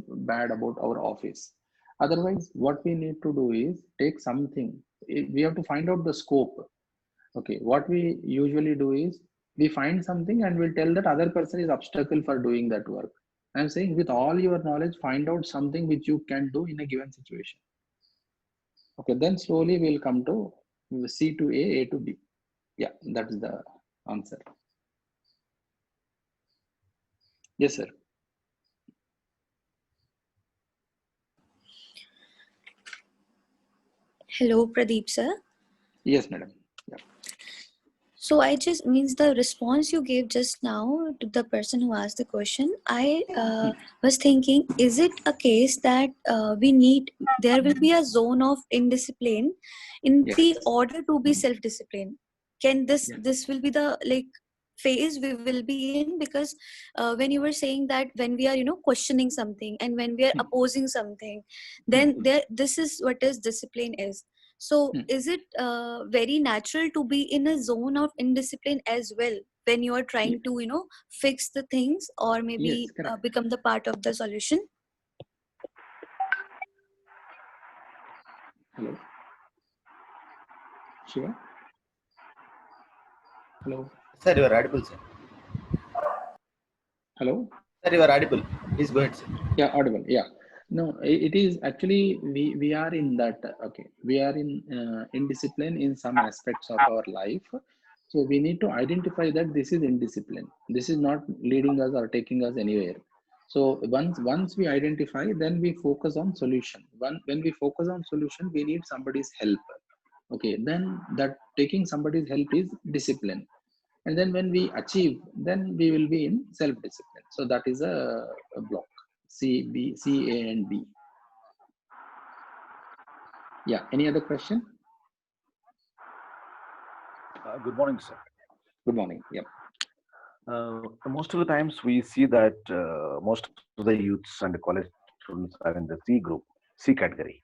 bad about our office. Otherwise, what we need to do is take something. We have to find out the scope. Okay, what we usually do is we find something and we'll tell that other person is obstacle for doing that work. I'm saying with all your knowledge, find out something which you can do in a given situation. Okay, then slowly we'll come to C to A to B. Yeah, that's the answer. Yes, sir. Hello, Pradeep sir. Yes, madam. Yeah. So I just means the response you gave just now to the person who asked the question. I was thinking, is it a case that there will be a zone of indiscipline in Yes. the order to be self-disciplined? Can Yes. this will be the phase we will be in? Because when you were saying that when we are questioning something and when we are opposing something, then this is what is discipline is. So is it very natural to be in a zone of indiscipline as well when you are trying to fix the things or maybe become the part of the solution? Hello. Shiva? Hello. Sir, you are audible, sir. Hello. Sir, you are audible. Please go ahead, sir. Yeah, audible. Yeah. No, it is actually we are in that. Okay, we are in indiscipline in some aspects of our life. So we need to identify that this is indiscipline. This is not leading us or taking us anywhere. So once we identify, then we focus on solution. When we focus on solution, we need somebody's help. Okay, then that taking somebody's help is discipline. And then when we achieve, then we will be in self-discipline. So that is a block. C, A, and B. Yeah. Any other question? Good morning, sir. Good morning. Yeah. Most of the times we see that most of the youths and the college students are in the C group, C category.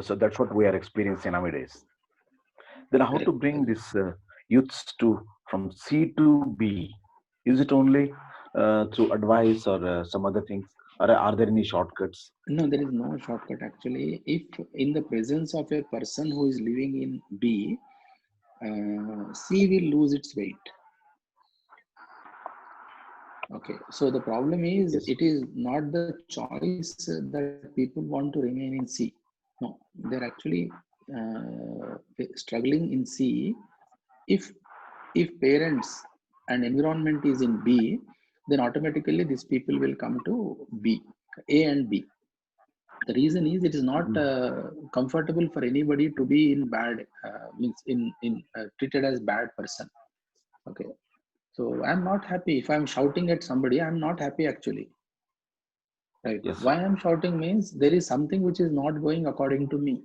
So that's what we are experiencing nowadays. Then how to bring this youths from C to B? Is it only through advice or some other things? Or are there any shortcuts? No, there is no shortcut actually. If in the presence of a person who is living in B, C will lose its weight. Okay, so the problem is it is not the choice that people want to remain in C. No, they're actually struggling in C. If parents and environment is in B, then automatically these people will come to B, A and B. The reason is it is not comfortable for anybody to be in bad, means treated as bad person. Okay, so I'm not happy if I'm shouting at somebody. I'm not happy actually. Right? Yes, why I'm shouting means there is something which is not going according to me.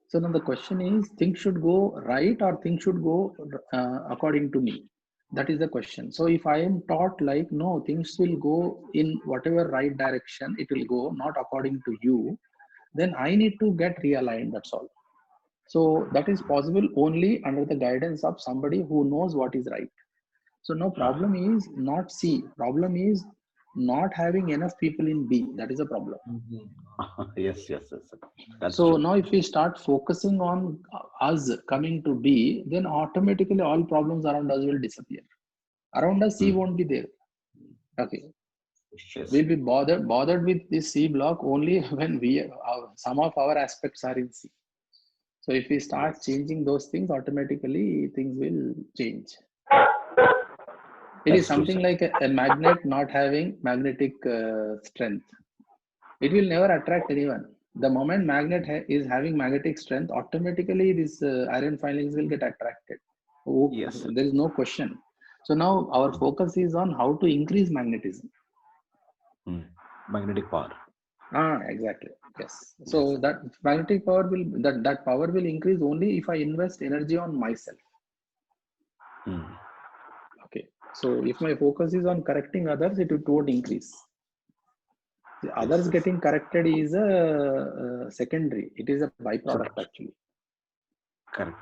So now the question is, things should go right or things should go according to me. That is the question. So if I am taught like, no, things will go in whatever right direction, it will go, not according to you, then I need to get realigned, that's all. So that is possible only under the guidance of somebody who knows what is right. So no, problem is not C, problem is not having enough people in B. That is a problem. Yes. That's so true. Now if we start focusing on us coming to B, then automatically all problems around us will disappear. Around us, C won't be there. Okay. Yes. We'll be bothered with this C block only when some of our aspects are in C. So if we start changing those things, automatically things will change. It is something like a magnet not having magnetic strength. It will never attract anyone. The moment magnet is having magnetic strength, automatically these iron filings will get attracted. Yes. There is no question. So now our focus is on how to increase magnetism. Magnetic power. Exactly. Yes. So that magnetic power that power will increase only if I invest energy on myself. Okay. So if my focus is on correcting others, it won't increase. The others getting corrected is a secondary. It is a byproduct actually. Correct.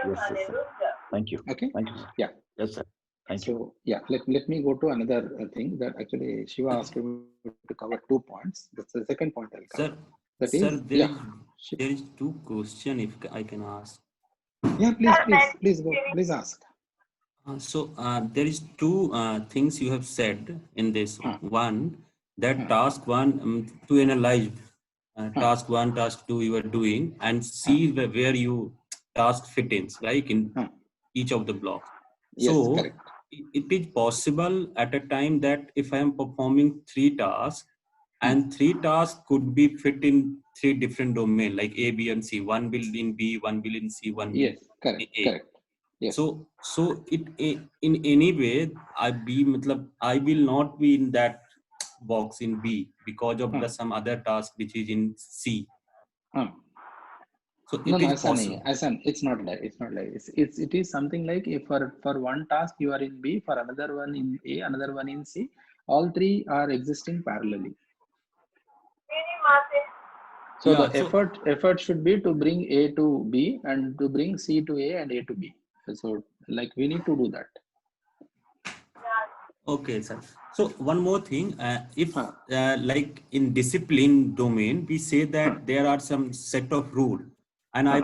Yes, sir. Thank you. Okay. Thank you, sir. Yeah. Yes, sir. Thank you. So yeah, let me go to another thing that actually Shiva asked me to cover 2 points. That's the second point I'll cover. Sir, That sir, is, there yeah, is two questions if I can ask. yeah, please go, please ask. There is two things you have said in this. One, that task one to analyze task one, task two you are doing and see where you task fit in, like in each of the blocks. Yes, So correct. it is possible at a time that if I am performing 3 tasks and 3 tasks could be fit in 3 different domains like A, B, and C. One will in B, one will in C, one will Yes, correct, in A. correct. Yes. So in any way I will not be in that box in B because of the some other task which is in C. So No, it is possible. it's not like it is something like if for one task you are in B, for another one in A, another one in C, all three are existing parallelly. So Yeah, the effort should be to bring A to B and to bring C to A and A to B. So like we need to do that. Okay, sir. So one more thing, if like in discipline domain, we say that there are some set of rule, and I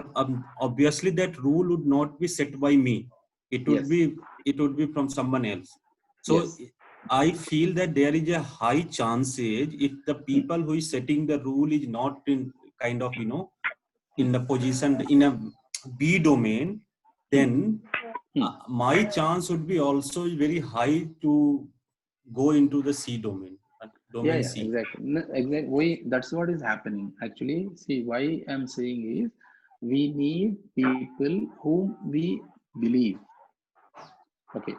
obviously that rule would not be set by me. It would be from someone else. So I feel that there is a high chances if the people who is setting the rule is not in kind of in the position in a B domain, then my chance would be also very high to go into the C domain, domain C. Exactly. Exactly. That's what is happening. Actually, see, why I'm saying is we need people whom we believe. Okay.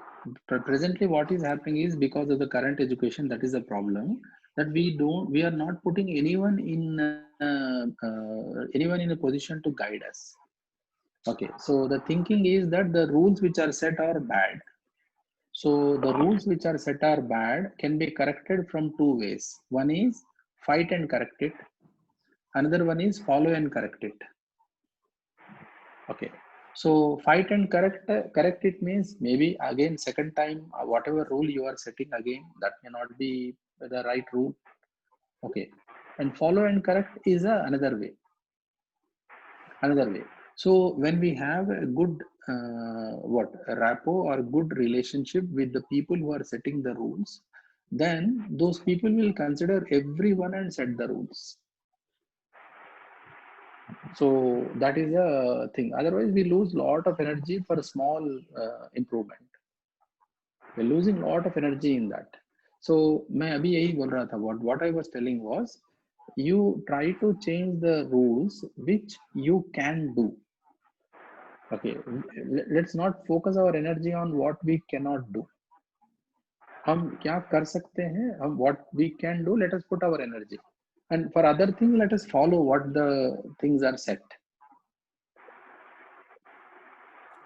Presently, what is happening is because of the current education, that is a problem that we are not putting anyone in a position to guide us. Okay. So the thinking is that the rules which are set are bad. So the rules which are set are bad can be corrected from 2 ways. One is fight and correct it. Another one is follow and correct it. Okay. So fight and correct it means maybe again second time whatever rule you are setting again that may not be the right rule. Okay. And follow and correct is another way. So when we have a good rapport or good relationship with the people who are setting the rules, then those people will consider everyone and set the rules. So that is a thing. Otherwise, we lose a lot of energy for a small improvement. We're losing a lot of energy in that. So what I was telling was, you try to change the rules which you can do. Okay, let's not focus our energy on what we cannot do. हम क्या कर सकते हैं, हम what we can do, let us put our energy, and for other things let us follow what the things are set.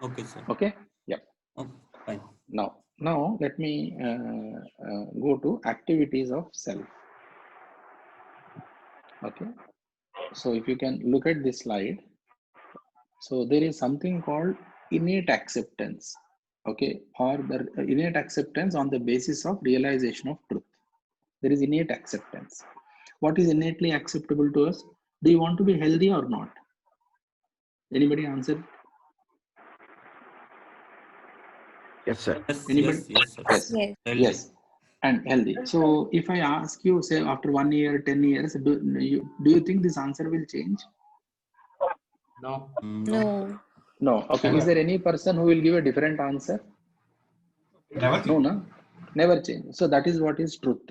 Okay, sir. Okay, yeah. Okay, fine. Now let me go to activities of self. Okay, so if you can look at this slide, so there is something called innate acceptance. Okay, or the innate acceptance on the basis of realization of truth. There is innate acceptance. What is innately acceptable to us? Do you want to be healthy or not? Anybody answer? Yes, sir. Anybody? Yes. And healthy. So if I ask you, say after 1 year, 10 years, do you think this answer will change? No. No. Okay. Is there any person who will give a different answer? Never change. So that is what is truth.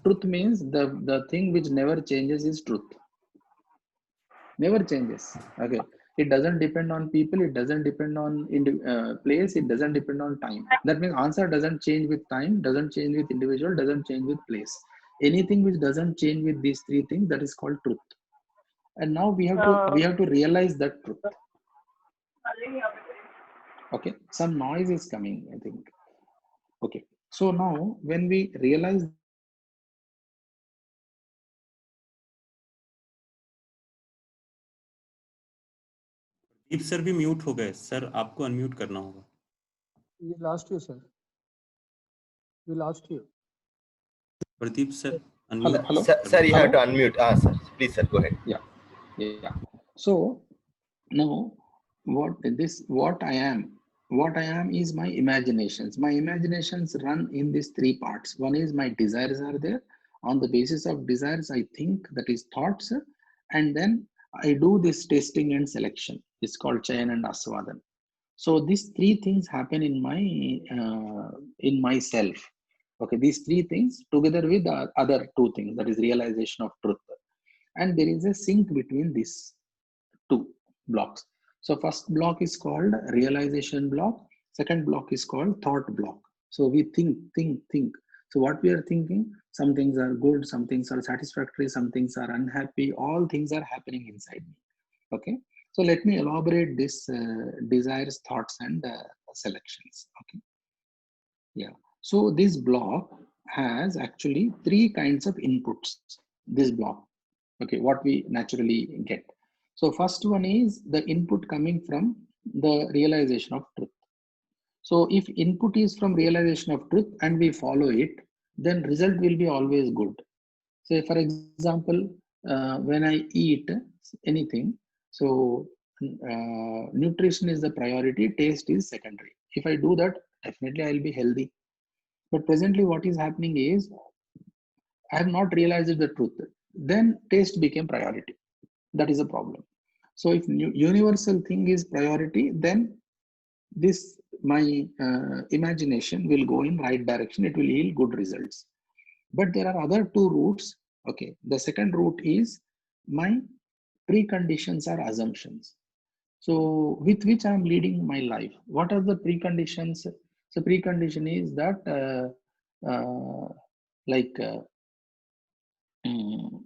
Truth means the thing which never changes is truth. Never changes. Okay. It doesn't depend on people. It doesn't depend on place. It doesn't depend on time. That means answer doesn't change with time, doesn't change with individual, doesn't change with place. Anything which doesn't change with these 3 things, that is called truth. And now we have to realize that truth. Okay. Some noise is coming, I think. Okay. So now when we realize Deep sir भी mute हो गए sir, आपको unmute करना होगा. ये last year sir. We lost you. Pradeep sir, Hello, unmute. hello. Sir, you have Hello? to unmute. Sir, please, sir, go ahead. Yeah. So now what I am is my imaginations. My imaginations run in these three parts. One is my desires are there. On the basis of desires, I think, that is thoughts, and then I do this testing and selection. It's called Chayan and Aswadan. So these three things happen in myself. Okay, these three things together with the other two things, that is realization of truth, and there is a sync between these two blocks. So first block is called realization block. Second block is called thought block. So we think. So what we are thinking, some things are good, some things are satisfactory, some things are unhappy. All things are happening inside me. Okay. So let me elaborate this desires, thoughts, and selections. Okay. Yeah. So this block has actually three kinds of inputs. This block. Okay. What we naturally get. So first one is the input coming from the realization of truth. So if input is from realization of truth and we follow it, then result will be always good. Say for example, when I eat anything, so nutrition is the priority, taste is secondary. If I do that, definitely I will be healthy. But presently what is happening is I have not realized the truth. Then taste became priority. That is a problem. So if universal thing is priority, then this my imagination will go in right direction. It will yield good results. But there are other two routes. Okay, the second route is my preconditions or assumptions. So with which I am leading my life. What are the preconditions? So precondition is that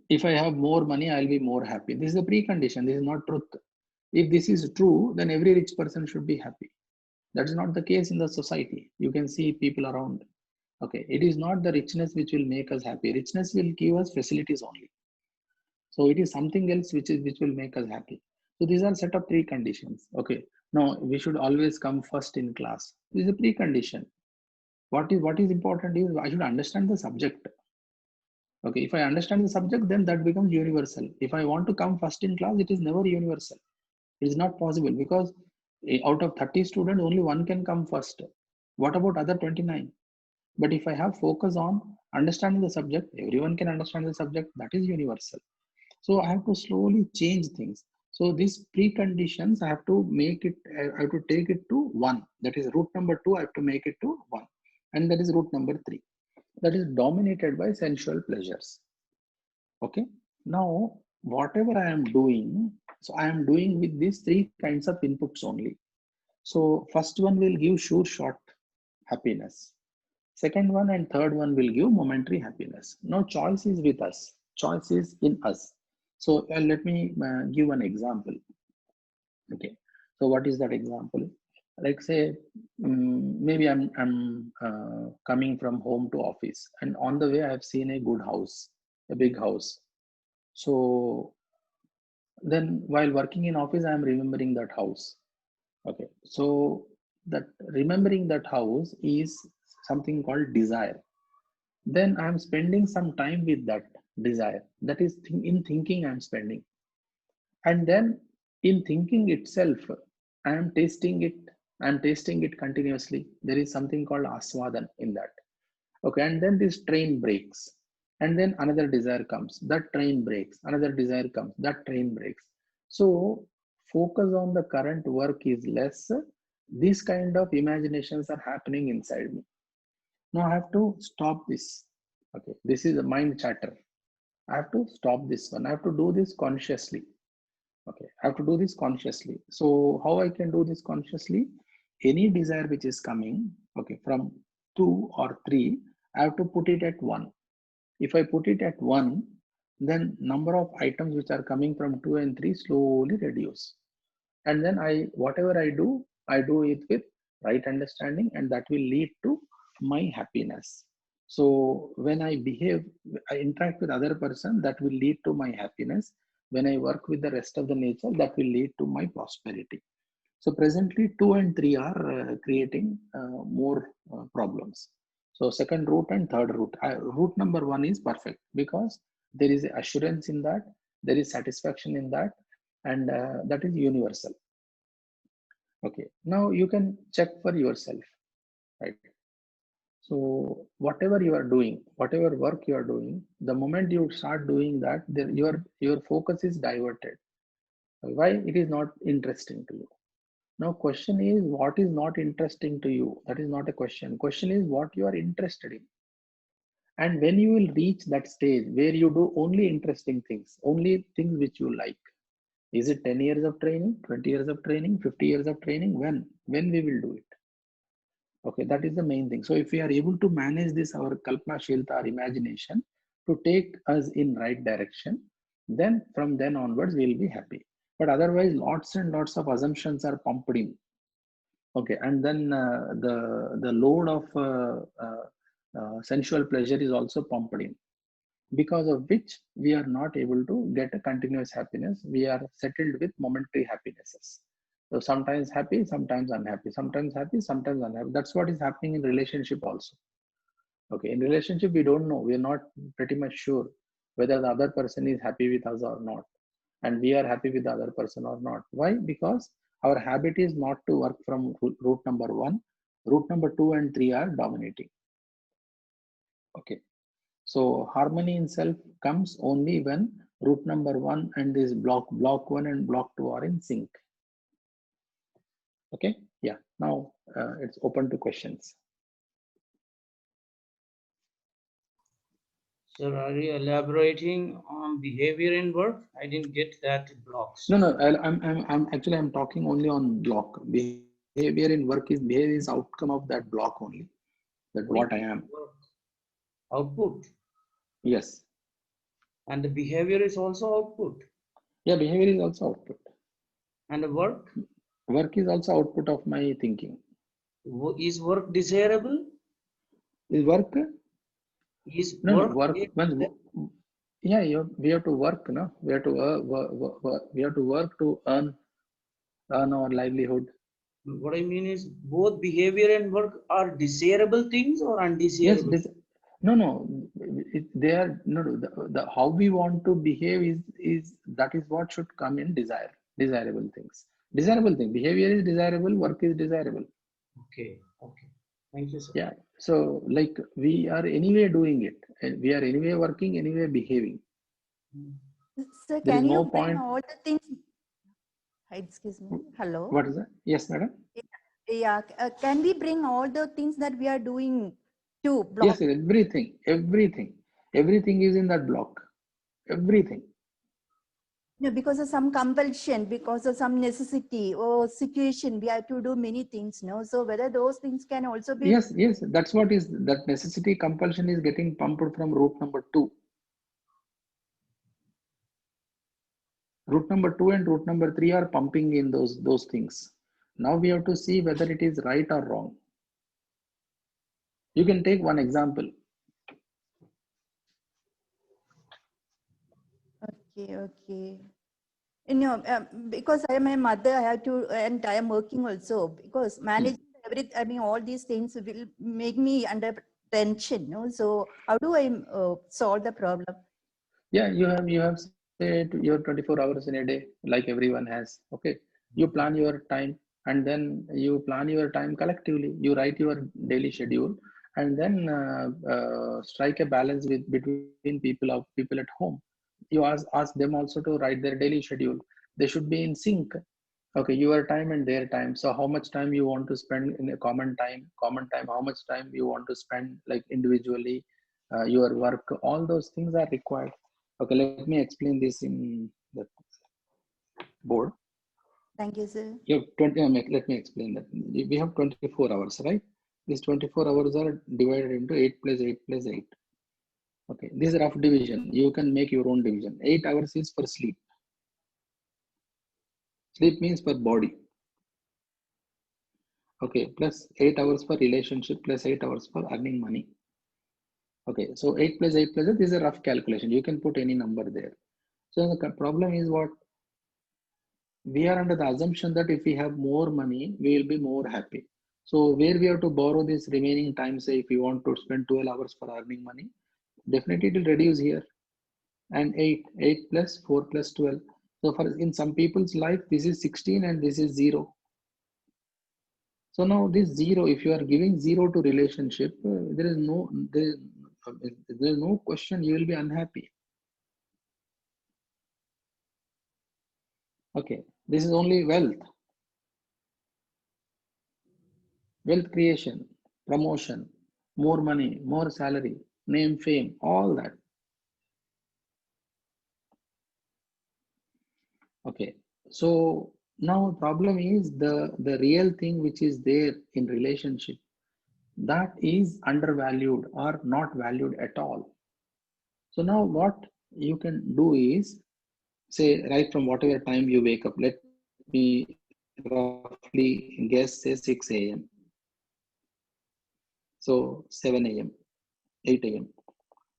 if I have more money, I'll be more happy. This is a precondition. This is not truth. If this is true, then every rich person should be happy. That is not the case in the society. You can see people around. Okay, it is not the richness which will make us happy. Richness will give us facilities only. So it is something else which will make us happy. So these are set of preconditions. Okay, no, we should always come first in class. This is a precondition. What is important is I should understand the subject. Okay, if I understand the subject, then that becomes universal. If I want to come first in class, it is never universal. It is not possible because out of 30 students, only one can come first. What about other 29? But if I have focus on understanding the subject, everyone can understand the subject. That is universal. So I have to slowly change things. So these preconditions, I have to make it, I have to take it to 1. That is route number 2, I have to make it to 1. And that is route number 3. That is dominated by sensual pleasures. Okay. Now, whatever I am doing, so I am doing with these 3 kinds of inputs only. So first one will give sure short happiness. Second one and third one will give momentary happiness. Now choice is with us. Choice is in us. So let me give an example. Okay. So what is that example? Like say, maybe I'm coming from home to office, and on the way I have seen a good house, a big house. So then while working in office, I am remembering that house. Okay. So that remembering that house is something called desire. Then I am spending some time with that desire. That is in thinking I am spending. And then in thinking itself, I am tasting it continuously. There is something called aswadan in that. Okay, and then this train breaks. And then another desire comes. That train breaks. Another desire comes. That train breaks. So focus on the current work is less. These kind of imaginations are happening inside me. Now I have to stop this. Okay, this is a mind chatter. I have to stop this one. I have to do this consciously. Okay, I have to do this consciously. So how I can do this consciously? Any desire which is coming, okay, from 2 or 3, I have to put it at 1. If I put it at 1, then number of items which are coming from 2 and 3 slowly reduce. And then whatever I do it with right understanding, and that will lead to my happiness. So when I interact with other person, that will lead to my happiness. When I work with the rest of the nature, that will lead to my prosperity. So presently 2 and 3 are creating more problems. So second route and third route. Route number 1 is perfect because there is assurance in that, there is satisfaction in that, and that is universal. Okay, now you can check for yourself, right? So whatever you are doing, whatever work you are doing, the moment you start doing that, then your focus is diverted. Why? It is not interesting to you. Now question is, what is not interesting to you? That is not a question. Question is what you are interested in. And when you will reach that stage where you do only interesting things, only things which you like, is it 10 years of training, 20 years of training, 50 years of training? When we will do it? Okay, that is the main thing. So if we are able to manage this, our Kalpana Shilta, our imagination, to take us in right direction, then from then onwards we'll be happy. But otherwise, lots and lots of assumptions are pumped in. Okay, and then the load of sensual pleasure is also pumped in, because of which we are not able to get a continuous happiness. We are settled with momentary happinesses. So sometimes happy, sometimes unhappy, sometimes happy, sometimes unhappy. That's what is happening in relationship also. Okay, in relationship, we don't know. We are not pretty much sure whether the other person is happy with us or not. And we are happy with the other person or not. Why? Because our habit is not to work from route number 1. Route number 2 and 3 are dominating. Okay. So harmony in self comes only when route number 1 and this block 1 and block 2 are in sync. Okay. Yeah. Now it's open to questions. Sir, are you elaborating on behavior in work? I didn't get that blocks. No. I'm talking only on block. Behavior in work is outcome of that block only. That what I am. Output. Yes. And the behavior is also output. Yeah, behavior is also output. And the work? Work is also output of my thinking. Is work desirable? Is work? Is No, work? Yeah, we have to work, no? We have to work to earn our livelihood. What I mean is, both behavior and work are desirable things or undesirable? Yes, no. They are the how we want to behave is that is what should come in desirable things. Desirable thing. Behavior is desirable. Work is desirable. Okay. Thank you, sir. Yeah. So like we are anyway doing it. We are anyway working, anyway behaving. Sir, There can is no you bring point. all the things? Excuse me. Hello. What is that? Yes, madam. Yeah. Can we bring all the things that we are doing to block? Yes, everything is in that block. Everything. No, because of some compulsion, because of some necessity or situation, we have to do many things. No, so whether those things can also be. Yes. That's what is that necessity. Compulsion is getting pumped from route number 2. Route number 2 and route number 3 are pumping in those things. Now we have to see whether it is right or wrong. You can take one example. Okay. You know, because I am a mother, I have to, and I am working also, because managing all these things will make me under tension. No? So how do I solve the problem? Yeah, you have say your 24 hours in a day, like everyone has. Okay, you plan your time, and then you plan your time collectively. You write your daily schedule, and then strike a balance between people at home. You ask them also to write their daily schedule. They should be in sync. Okay, your time and their time. So how much time you want to spend in a common time, how much time you want to spend like individually, your work, all those things are required. Okay, let me explain this in the board. Thank you, sir. You have 20, let me explain that. We have 24 hours, right? These 24 hours are divided into 8 plus 8 plus 8. Okay, this is rough division. You can make your own division. 8 hours is for sleep. Sleep means for body. Okay, plus 8 hours for relationship, plus 8 hours for earning money. Okay, so 8 plus 8 plus 8 is a rough calculation. You can put any number there. So the problem is what? We are under the assumption that if we have more money, we will be more happy. So where we have to borrow this remaining time, say if we want to spend 12 hours for earning money, definitely it will reduce here. And 8 plus 4 plus 12. So for in some people's life, this is 16 and this is 0. So now this 0, if you are giving 0 to relationship, there is no question you will be unhappy. Okay, this is only wealth. Wealth creation, promotion, more money, more salary, name, fame, all that. Okay, so now the problem is the real thing which is there in relationship, that is undervalued or not valued at all. So now what you can do is, say right from whatever time you wake up, let me roughly guess, say 6 a.m. So 7 a.m., 8 a.m.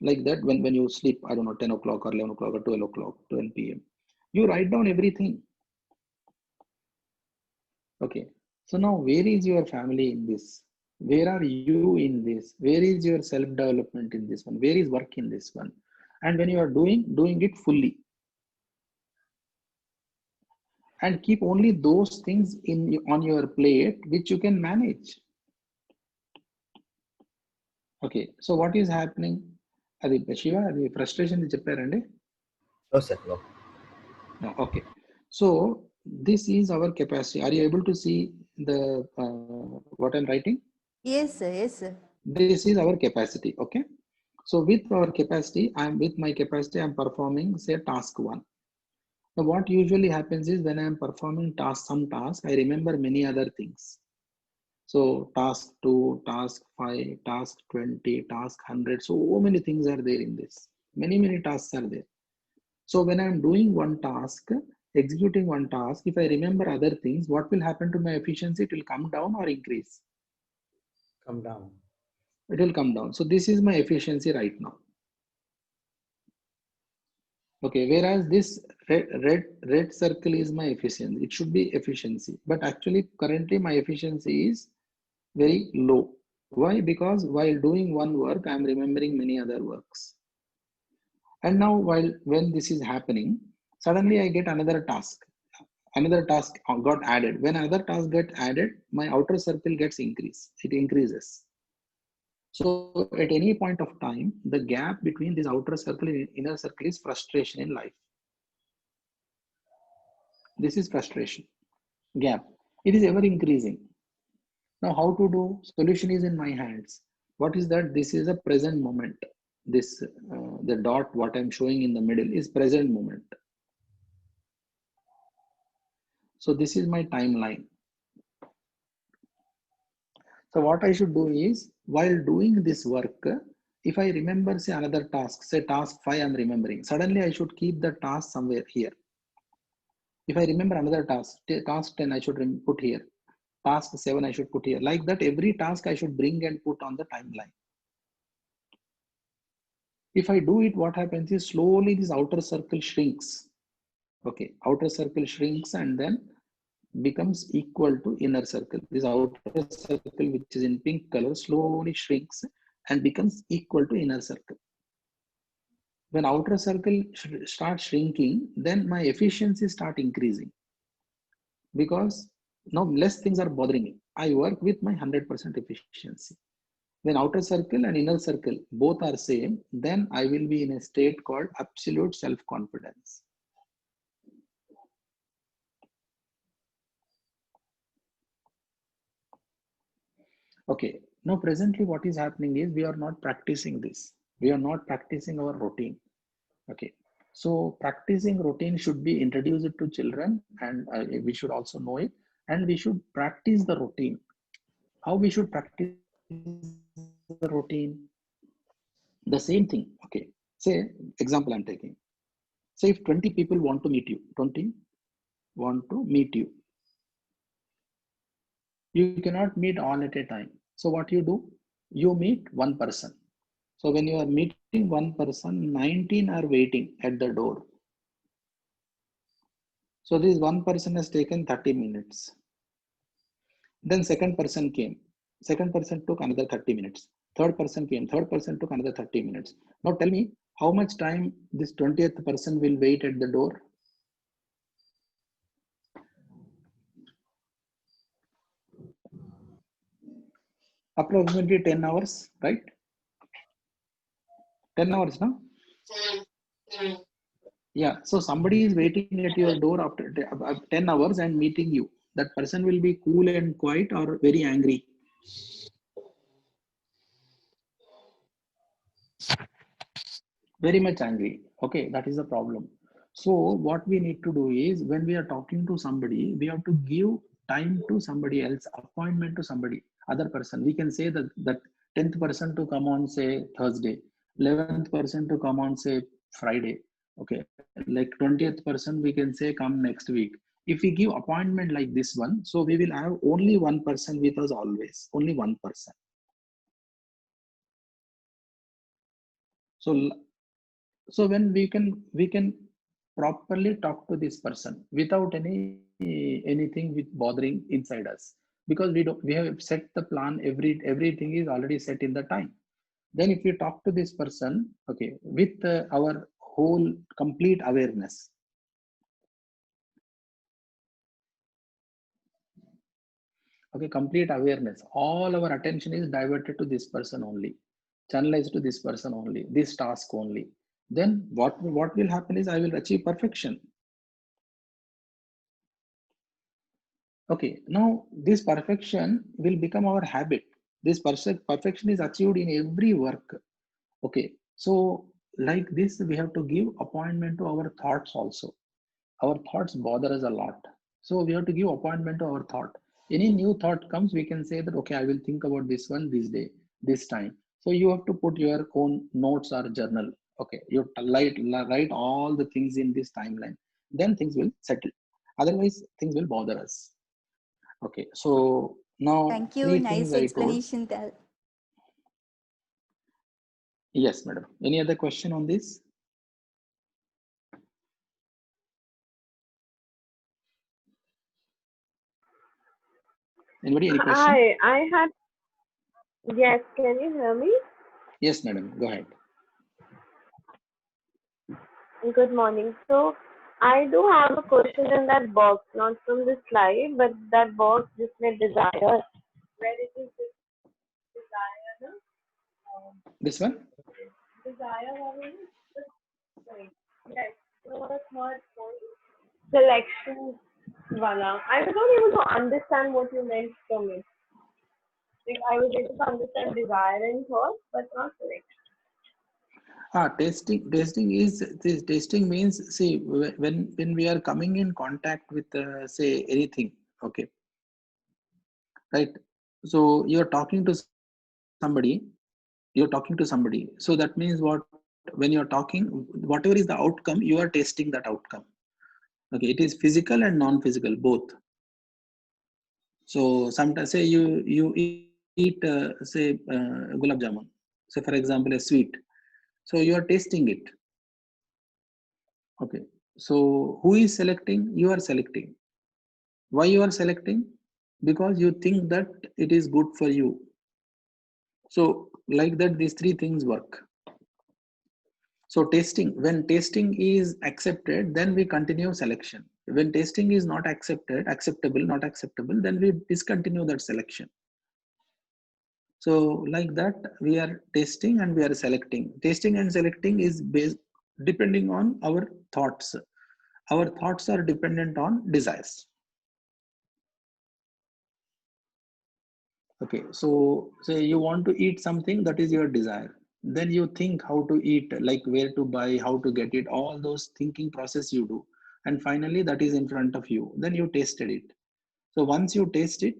Like that, when you sleep, I don't know, 10 o'clock or 11 o'clock or 12 o'clock, 12 p.m. You write down everything. Okay, so now where is your family in this? Where are you in this? Where is your self-development in this one? Where is work in this one? And when you are doing it fully. And keep only those things on your plate which you can manage. Okay, so what is happening? Adi Shiva, the frustration is apparent. No, sir, no. No, okay. So this is our capacity. Are you able to see the what I'm writing? Yes, sir. Yes, sir. This is our capacity. Okay. So with our capacity, I'm performing, say, task 1. Now, what usually happens is when I'm performing some task, I remember many other things. So task 2, task 5, task 20, task 100. So many things are there in this. Many tasks are there. So when I'm doing one task, executing one task, if I remember other things, what will happen to my efficiency? It will come down or increase? Come down. It will come down. So this is my efficiency right now. Okay, whereas this red circle is my efficiency. It should be efficiency, but actually currently my efficiency is very low. Why? Because while doing one work, I'm remembering many other works. And now when this is happening, suddenly I get another task. Another task got added. When another task gets added, my outer circle gets increased. It increases. So at any point of time, the gap between this outer circle and inner circle is frustration in life. This is frustration gap. It is ever increasing. Now how to do? Solution is in my hands. What is that? This is a present moment. This the dot what I'm showing in the middle is present moment. So this is my timeline. So what I should do is, while doing this work, if I remember, say, another task, say task 5 I'm remembering, suddenly I should keep the task somewhere here. If I remember another task 10 I should put here, task 7 I should put here. Like that, every task I should bring and put on the timeline. If I do it, what happens is slowly this outer circle shrinks. Okay, outer circle shrinks and then becomes equal to inner circle. This outer circle, which is in pink color, slowly shrinks and becomes equal to inner circle. When outer circle starts shrinking, then my efficiency start increasing, because now less things are bothering me. I work with my 100% efficiency. When outer circle and inner circle both are same, then I will be in a state called absolute self-confidence. Okay, now presently what is happening is we are not practicing this. We are not practicing our routine. Okay, so practicing routine should be introduced to children, and we should also know it, and we should practice the routine. How we should practice the routine? The same thing. Okay, say example I'm taking. Say if 20 people want to meet you, 20 want to meet you. You cannot meet all at a time. So what you do? You meet one person. So when you are meeting one person, 19 are waiting at the door. So this one person has taken 30 minutes. Then second person came. second person took another 30 minutes. Third person came, third person took another 30 minutes. Now tell me how much time this 20th person will wait at the door? Approximately 10 hours, right? 10 hours, no? Yeah, so somebody is waiting at your door after 10 hours and meeting you. That person will be cool and quiet or very angry? Very much angry. Okay, that is the problem. So what we need to do is, when we are talking to somebody, we have to give time to somebody else, appointment to somebody, other person. We can say that 10th person to come on, say, Thursday, 11th person to come on, say, Friday. Okay, like 20th person, we can say, come next week. If we give appointment like this one, so we will have only one person with us always, only one person. So when we can properly talk to this person without anything with bothering inside us, because we have set the plan, everything is already set in the time. Then if we talk to this person, okay, with our whole complete awareness, okay, complete awareness, all our attention is diverted to this person only, channelized to this person only, this task only, then what will happen is I will achieve perfection. Okay, now this perfection will become our habit. This perfection is achieved in every work. Okay, so like this, we have to give appointment to our thoughts also. Our thoughts bother us a lot. So we have to give appointment to our thought. Any new thought comes, we can say that, okay, I will think about this one this day, this time. So you have to put your own notes or journal. Okay, you write all the things in this timeline. Then things will settle. Otherwise, things will bother us. Okay, so now Thank you. three Nice things I told. explanation there. Yes, madam. Any other question on this? Anybody? Any question? Hi, I had. Yes, can you hear me? Yes, madam. Go ahead. Good morning. So I do have a question in that box, not from the slide, but that box just made desire. Where it is this desire? No? This one? Desire. Yes. So a small selection. Wala. I was not able to understand what you meant from it. Like I was able to understand desire and thought, but not selection. Testing means, see, when we are coming in contact with say anything, okay, right? So you're talking to somebody, so that means what? When you're talking, whatever is the outcome, you are tasting that outcome. Okay, it is physical and non-physical both. So sometimes say you eat say gulab jamun, so for example a sweet, so you are tasting it. Okay, so who is selecting? You are selecting. Why you are selecting? Because you think that it is good for you. So like that, these three things work. So tasting, when tasting is accepted, then we continue selection. When tasting is not not acceptable, then we discontinue that selection. So like that, we are tasting and we are selecting. Tasting and selecting is based depending on our thoughts. Our thoughts are dependent on desires. Okay, so say you want to eat something, that is your desire. Then you think how to eat, like where to buy, how to get it, all those thinking process you do. And finally, that is in front of you. Then you tasted it. So once you taste it,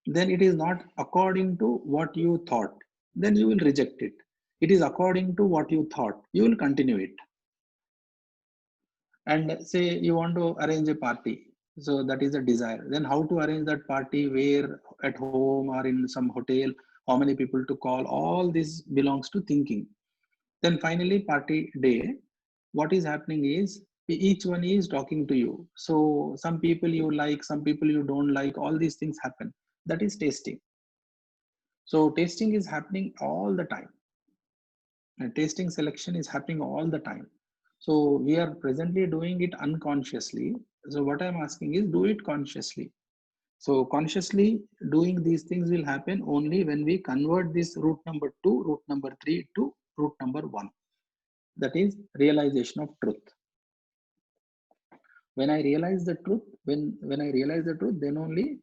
then it is not according to what you thought. Then you will reject it. It is according to what you thought. You will continue it. And say you want to arrange a party. So that is a desire. Then how to arrange that party, where, at home or in some hotel, how many people to call, all this belongs to thinking. Then finally party day, what is happening is each one is talking to you. So some people you like, some people you don't like, all these things happen. That is tasting. So tasting is happening all the time, and tasting selection is happening all the time. So we are presently doing it unconsciously. So what I'm asking is, do it consciously. So consciously doing these things will happen only when we convert this root number 2, root number 3 to root number 1. That is realization of truth. When I realize the truth, when I realize the truth, then only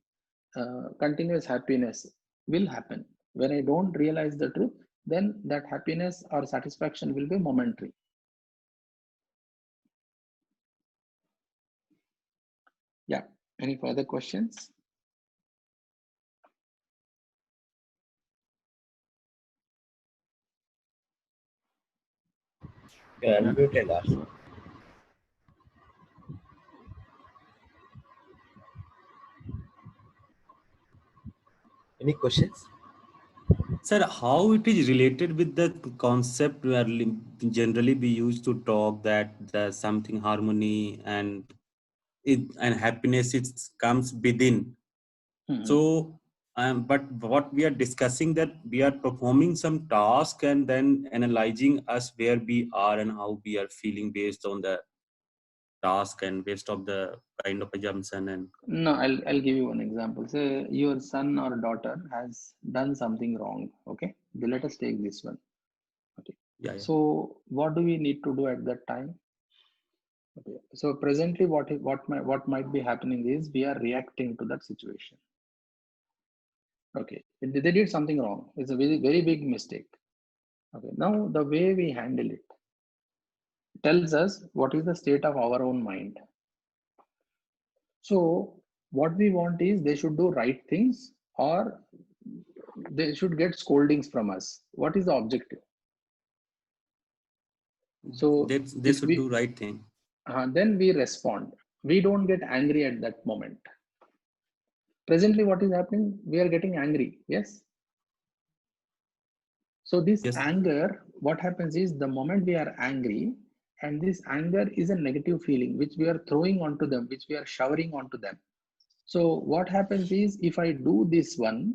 continuous happiness will happen. When I don't realize the truth, then that happiness or satisfaction will be momentary. Yeah. Any further questions? You can unmute and ask. Any questions? Sir, how it is related with the concept where generally we used to talk that there's something harmony and happiness, it comes within. So, but what we are discussing, that we are performing some task and then analyzing us where we are and how we are feeling based on the task and based on the kind of assumption. And no, I'll give you one example. Say your son or daughter has done something wrong. Okay, let us take this one. Okay. Yeah. So what do we need to do at that time? Okay. So presently, what might be happening is we are reacting to that situation. Okay, they did something wrong. It's a very, very big mistake. Okay, now the way we handle it tells us what is the state of our own mind. So what we want is they should do right things or they should get scoldings from us. What is the objective? So they should do right thing. Then we respond. We don't get angry at that moment. Presently, what is happening? We are getting angry. Yes. So this anger, what happens is the moment we are angry, and this anger is a negative feeling which we are throwing onto them, which we are showering onto them. So what happens is, if I do this one,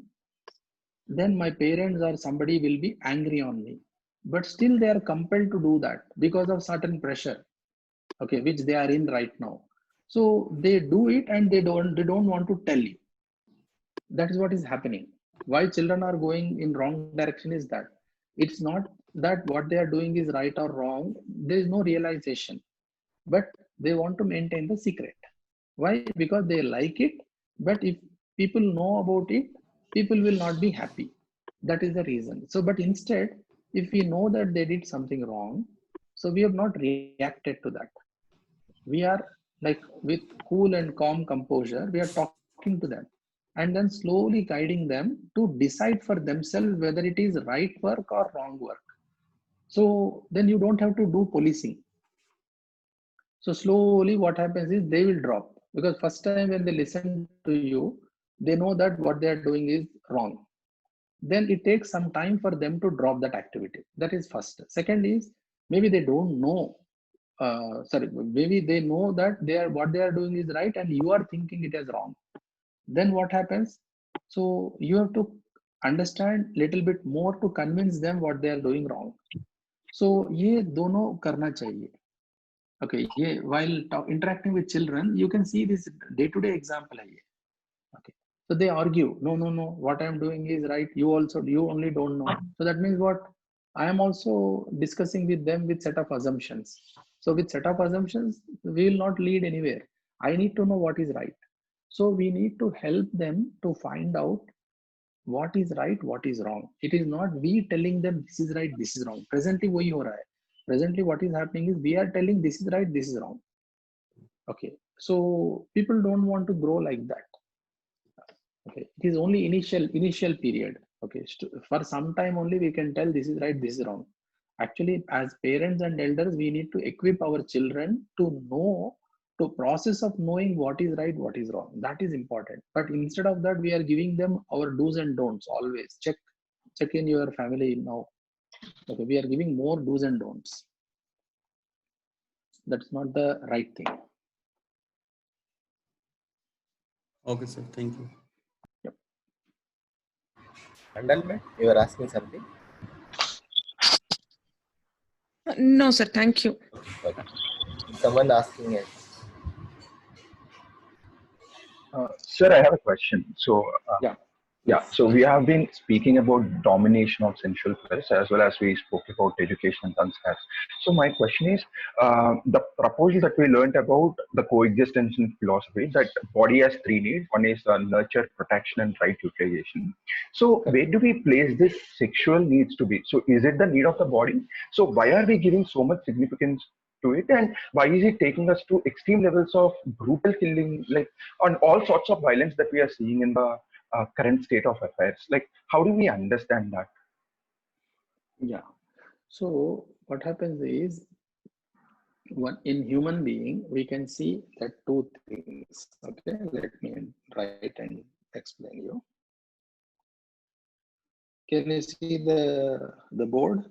then my parents or somebody will be angry on me. But still they are compelled to do that because of certain pressure, okay, which they are in right now. So they do it and they don't want to tell you. That is what is happening. Why children are going in wrong direction is that it's not that what they are doing is right or wrong. There is no realization, but they want to maintain the secret. Why? Because they like it, but if people know about it, people will not be happy. That is the reason. So, but instead, if we know that they did something wrong, so we have not reacted to that. We are like with cool and calm composure, we are talking to them and then slowly guiding them to decide for themselves whether it is right work or wrong work. So then you don't have to do policing. So slowly what happens is they will drop, because first time when they listen to you, they know that what they are doing is wrong. Then it takes some time for them to drop that activity. That is first. Second is, maybe they don't know. Maybe they know that what they are doing is right and you are thinking it is wrong. Then what happens? So you have to understand little bit more to convince them what they are doing wrong. So ये दोनों करना चाहिए. Okay, while interacting with children, you can see this day-to-day example. Okay, so they argue, no, what I am doing is right. You only don't know. So that means what? I am also discussing with them with set of assumptions. So with set of assumptions, we will not lead anywhere. I need to know what is right. So we need to help them to find out what is right, what is wrong. It is not we telling them this is right, this is wrong. Presently, वही हो रहा है. Presently, what is happening is we are telling this is right, this is wrong. Okay, so people don't want to grow like that. Okay, it is only initial period. Okay, for some time only we can tell this is right, this is wrong. Actually, as parents and elders, we need to equip our children to know, to process of knowing what is right, what is wrong. That is important. But instead of that, we are giving them our do's and don'ts. Always check in your family now. Okay, we are giving more do's and don'ts. That's not the right thing. Okay, sir. Thank you. Yep. Andalman, you were asking something? No, sir. Thank you. Okay. Someone asking it. Sir, I have a question. So, so we have been speaking about domination of sensual pleasure as well as we spoke about education and sanskars. So, my question is the proposal that we learned about the coexistence in philosophy that body has three needs. One is nurture, protection, and right utilization. So, where do we place this sexual needs to be? So, is it the need of the body? So, why are we giving so much significance to it, and why is it taking us to extreme levels of brutal killing, like on all sorts of violence that we are seeing in the current state of affairs? Like, how do we understand that? Yeah. So what happens is, in human being, we can see that two things. Okay, let me write and explain you. Can you see the board?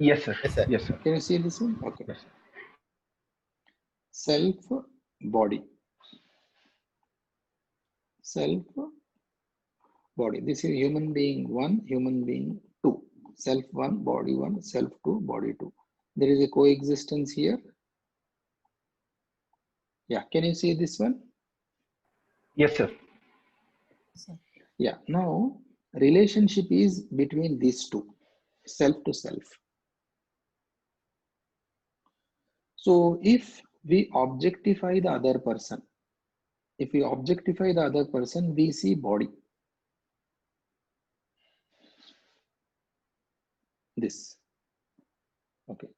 Yes, sir. Yes, sir. Yes, sir. Can you see this one? Okay. Yes. Self, body. Self, body. This is human being 1, human being 2. Self 1, body 1, self 2, body 2. There is a coexistence here. Yeah, can you see this one? Yes, sir. Yeah, now relationship is between these two, self to self. So if we objectify the other person, we see body. This. Okay.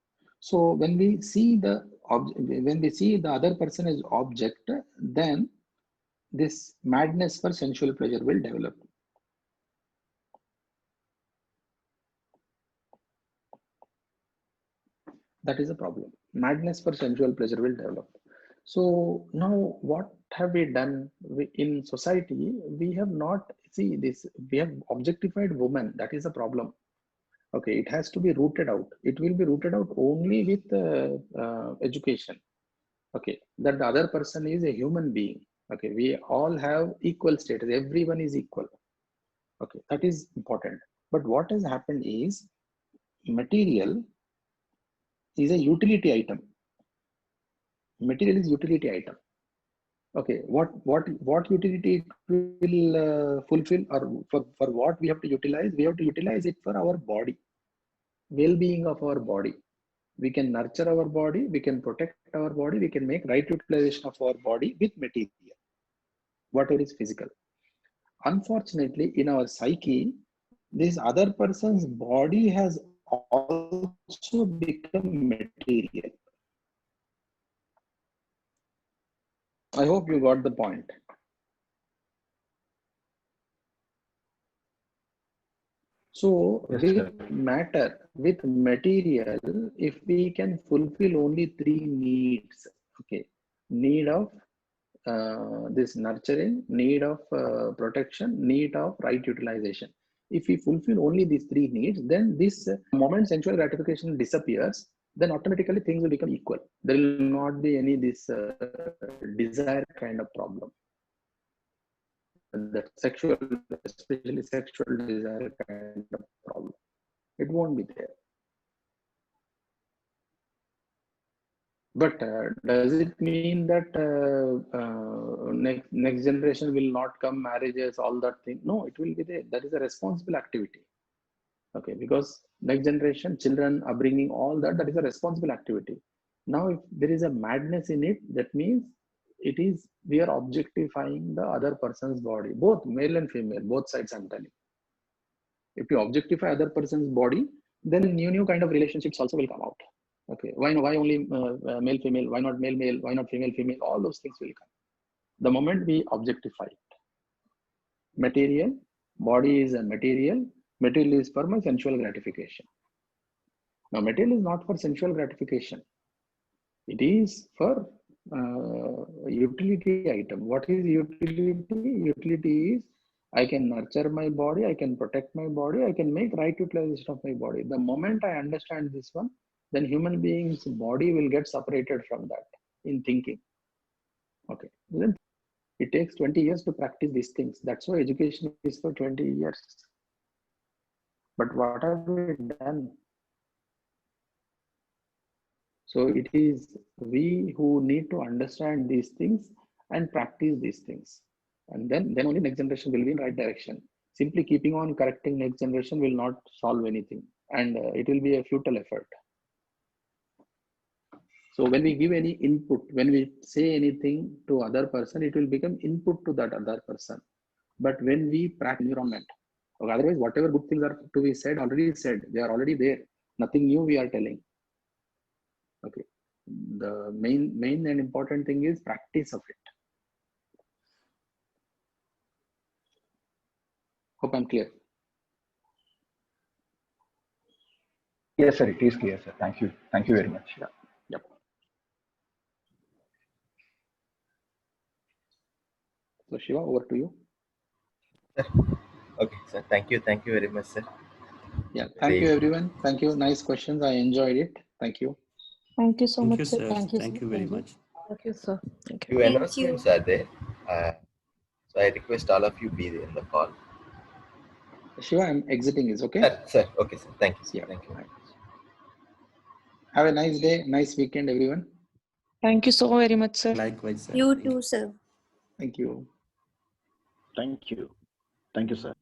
So when we see the other person as object, then this madness for sensual pleasure will develop. That is a problem. Madness for sensual pleasure will develop. So now what have we done in society? We have not, see this, we have objectified women. That is a problem. Okay, it has to be rooted out. It will be rooted out only with education. Okay, that the other person is a human being. Okay, we all have equal status. Everyone is equal. Okay, that is important. But what has happened is material is a utility item. Material is utility item. Okay, what utility it will fulfill, or for what we have to utilize? We have to utilize it for our body, well-being of our body. We can nurture our body, we can protect our body, we can make right utilization of our body with material, whatever is physical. Unfortunately, in our psyche, this other person's body has also become material. I hope you got the point. So Yes, with matter, with material, if we can fulfill only 3 needs, okay, need of this nurturing, need of protection, need of right utilization. If we fulfill only these 3 needs, then this moment sensual gratification disappears, then automatically things will become equal. There will not be any this desire kind of problem. That sexual, especially sexual desire kind of problem. It won't be there. But does it mean that next generation will not come, marriages, all that thing? No, it will be there. That is a responsible activity. Okay, because next generation, children, upbringing, all that is a responsible activity. Now, if there is a madness in it, that means we are objectifying the other person's body, both male and female, both sides I'm telling. If you objectify other person's body, then new kind of relationships also will come out. Okay, why only male female? Why not male male? Why not female female? All those things will come. The moment we objectify it, material, body is a material. Material is for my sensual gratification. Now, material is not for sensual gratification. It is for utility item. What is utility? Utility is I can nurture my body, I can protect my body, I can make right utilization of my body. The moment I understand this one, then human being's body will get separated from that in thinking. Okay. Then It takes 20 years to practice these things. That's why education is for 20 years. But what have we done? So it is we who need to understand these things and practice these things. And then only next generation will be in right direction. Simply keeping on correcting next generation will not solve anything. And it will be a futile effort. So when we give any input, when we say anything to other person, it will become input to that other person. But when we practice environment, otherwise whatever good things are to be said, already said, they are already there. Nothing new we are telling. Okay. The main and important thing is practice of it. Hope I'm clear. Yes, sir. It is clear, sir. Thank you. Thank you very much. Yeah. Yep. So Shiva, over to you. Okay, sir. Thank you. Thank you very much, sir. Yeah. Thank you, everyone. Thank you. Nice questions. I enjoyed it. Thank you. Thank you so Thank much, you, sir. sir. Thank you very much. Thank you, sir. Thank Few you. announcements are there. So I request all of you be there in the call. Shiva, I'm exiting. Is okay? Sir. Okay, sir. Thank you, sir. Yeah. Thank you. Have a nice day. Nice weekend, everyone. Thank you so very much, sir. Likewise, sir. You too, sir. Thank you. Thank you. Thank you, sir.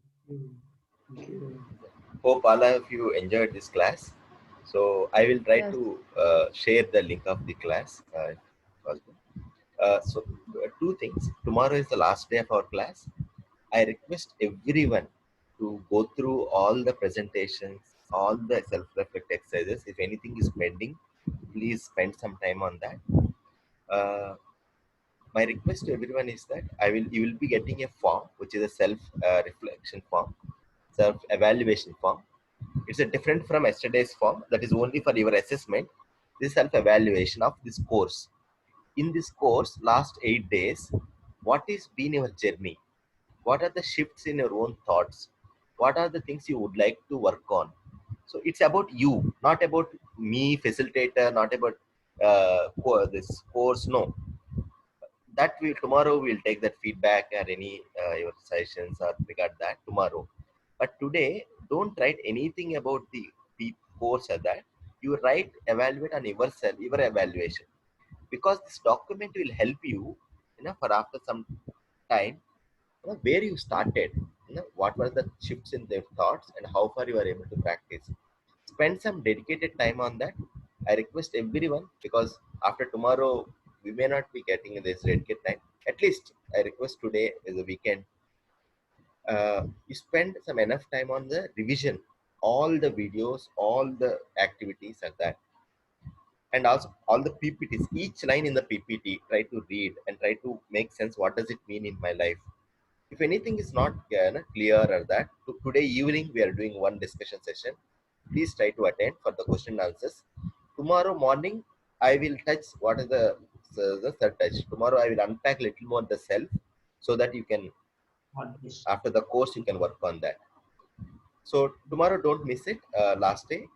Hope all of you enjoyed this class. So I will try to share the link of the class. So two things. Tomorrow is the last day of our class. I request everyone to go through all the presentations, all the self-reflect exercises. If anything is pending, please spend some time on that. My request to everyone is that you will be getting a form, which is a self-reflection form, self-evaluation form. It's a different from yesterday's form that is only for your assessment. This is self-evaluation of this course. In this course, last 8 days, what has been your journey? What are the shifts in your own thoughts? What are the things you would like to work on? So it's about you, not about me, facilitator, not about this course. No, that tomorrow we'll take that feedback or any your sessions or regard that tomorrow. But today, don't write anything about the course or that. You write, evaluate on yourself, your evaluation, because this document will help you, for after some time, where you started, what were the shifts in their thoughts and how far you are able to practice. Spend some dedicated time on that. I request everyone, because after tomorrow we may not be getting this dedicated time. At least I request today is a weekend. You spend some enough time on the revision, all the videos, all the activities and that. And also all the PPTs, each line in the PPT, try to read and try to make sense. What does it mean in my life? If anything is not clear or that, today evening we are doing one discussion session. Please try to attend for the question and answers. Tomorrow morning, I will touch what is the third touch. Tomorrow I will unpack a little more the self, so that you can, after the course, you can work on that. So tomorrow, don't miss it. Last day,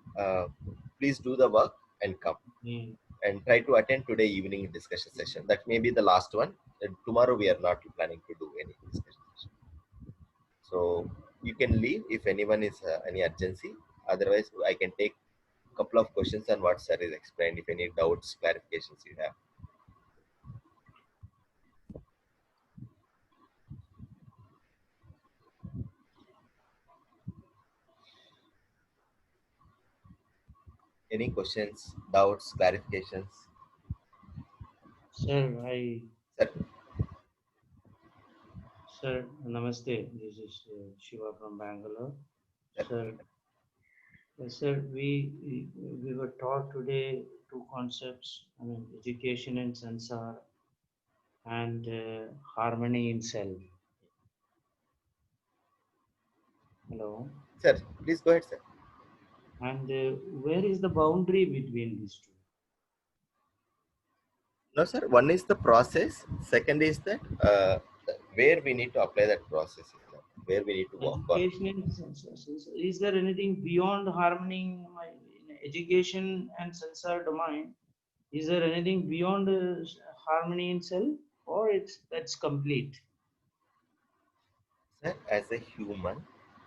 please do the work and come. And try to attend today evening discussion session. That may be the last one. And tomorrow we are not planning to do any discussion session. So you can leave if anyone is any urgency. Otherwise, I can take a couple of questions on what sir is explained. If any doubts, clarifications you have. Any questions, doubts, clarifications? Sir, Sir. Sir, namaste. This is Shiva from Bangalore. Sir, we were taught today two concepts. I mean, education and sansar, and harmony in self. Hello. Sir, please go ahead, sir. And where is the boundary between these two? No, sir. One is the process. Second is that where we need to apply that process, where we need to work on. Is there anything beyond harmony in education and sansar domain? Is there anything beyond harmony in self? or that's complete? Sir, as a human,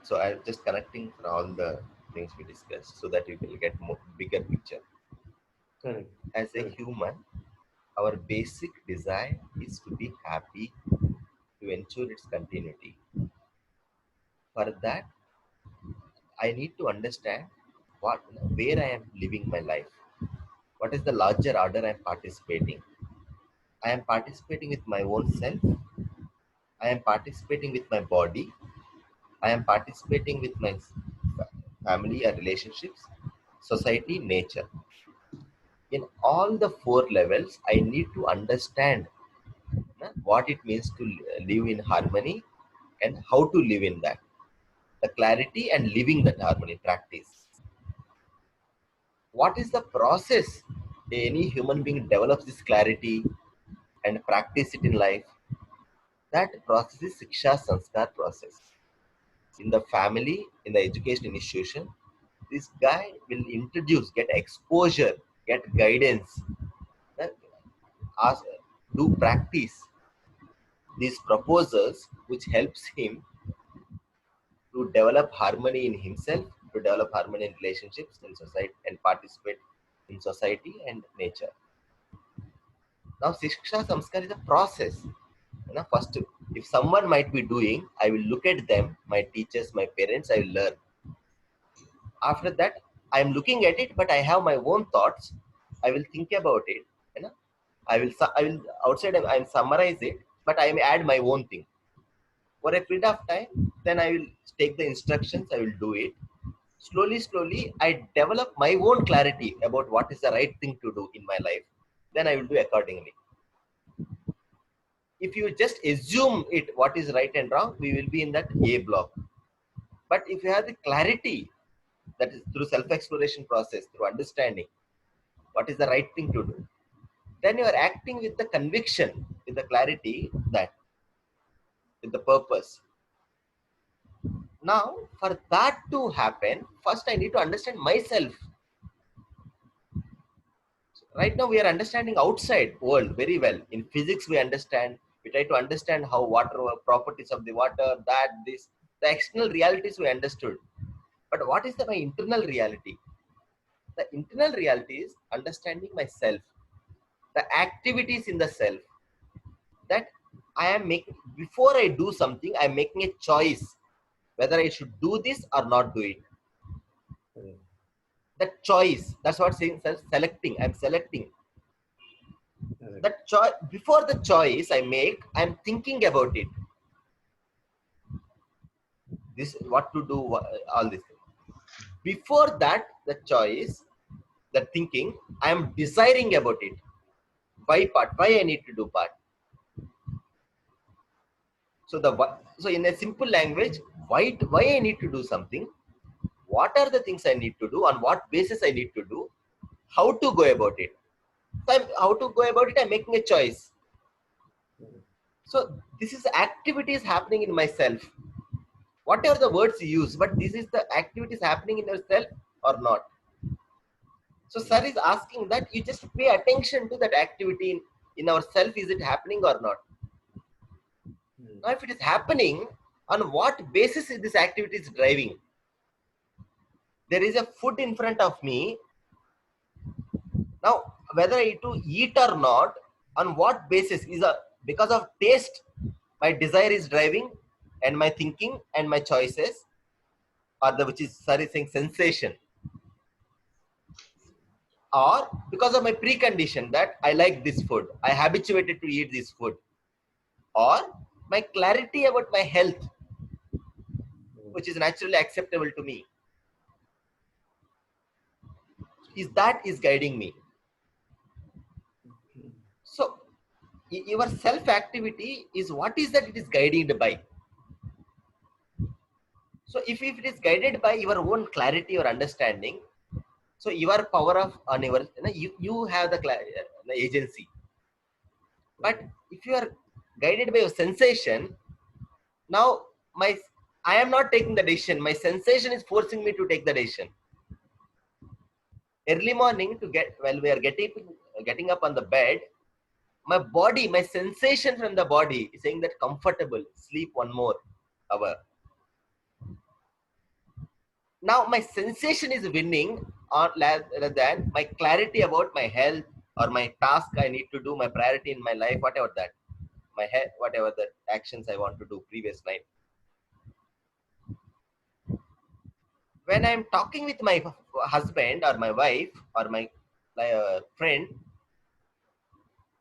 so I'm just connecting for all the things we discussed so that you will get more bigger picture. Correct. As a human, our basic desire is to be happy, to ensure its continuity. For that, I need to understand where I am living my life. What is the larger order I am participating? I am participating with my own self. I am participating with my body. I am participating with my family and relationships, society, nature. In all the 4 levels, I need to understand what it means to live in harmony and how to live in that. The clarity and living that harmony practice. What is the process any human being develops this clarity and practice it in life? That process is Siksha Sanskar process. In the family, in the education institution, this guy will introduce, get exposure, get guidance, ask, do practice these proposals which helps him to develop harmony in himself, to develop harmony in relationships, in society, and participate in society and nature. Now, Siksha Samskar is a process. First, if someone might be doing, I will look at them, my teachers, my parents, I will learn. After that, I am looking at it, but I have my own thoughts. I will think about it. I will outside I will summarize it, but I may add my own thing. For a period of time, then I will take the instructions, I will do it. Slowly, I develop my own clarity about what is the right thing to do in my life. Then I will do accordingly. If you just assume it, what is right and wrong, we will be in that A block. But if you have the clarity, that is through self-exploration process, through understanding what is the right thing to do, then you are acting with the conviction, with the clarity, that with the purpose. Now, for that to happen, first I need to understand myself. Right now, we are understanding outside world very well. In physics, we understand. We try to understand how water, properties of the water, this. The external realities we understood. But what is my internal reality? The internal reality is understanding myself. The activities in the self that I am making. Before I do something, I am making a choice whether I should do this or not do it. That choice, that's what saying selecting. I'm selecting. That choice, before the choice I make, I'm thinking about it. This, what to do, all this. Before that, the choice, the thinking, I'm desiring about it. Why I need to do part. So in a simple language, why I need to do something, what are the things I need to do, on what basis I need to do, how to go about it. So how to go about it, I'm making a choice. So this is activities happening in myself. Whatever the words you use, but this is the activities happening in yourself or not. So sir is asking that you just pay attention to that activity in ourself. Is it happening or not? Now, if it is happening, on what basis is this activity is driving? There is a food in front of me. Now, whether I need to eat or not, on what basis is because of taste, my desire is driving, and my thinking and my choices, or which is sir is saying sensation, or because of my precondition that I like this food, I habituated to eat this food, or my clarity about my health, which is naturally acceptable to me, is guiding me. So your self activity is what is that it is guided by. So if it is guided by your own clarity or understanding, so your power of on your, you have the agency. But if you are guided by your sensation, now I am not taking the decision. My sensation is forcing me to take the decision. Early morning, while we are getting up on the bed, my body, my sensation from the body is saying that comfortable, sleep one more hour. Now my sensation is winning on rather than my clarity about my health or my task I need to do, my priority in my life, whatever that, my head, whatever the actions I want to do previous night. When I'm talking with my husband or my wife or my friend,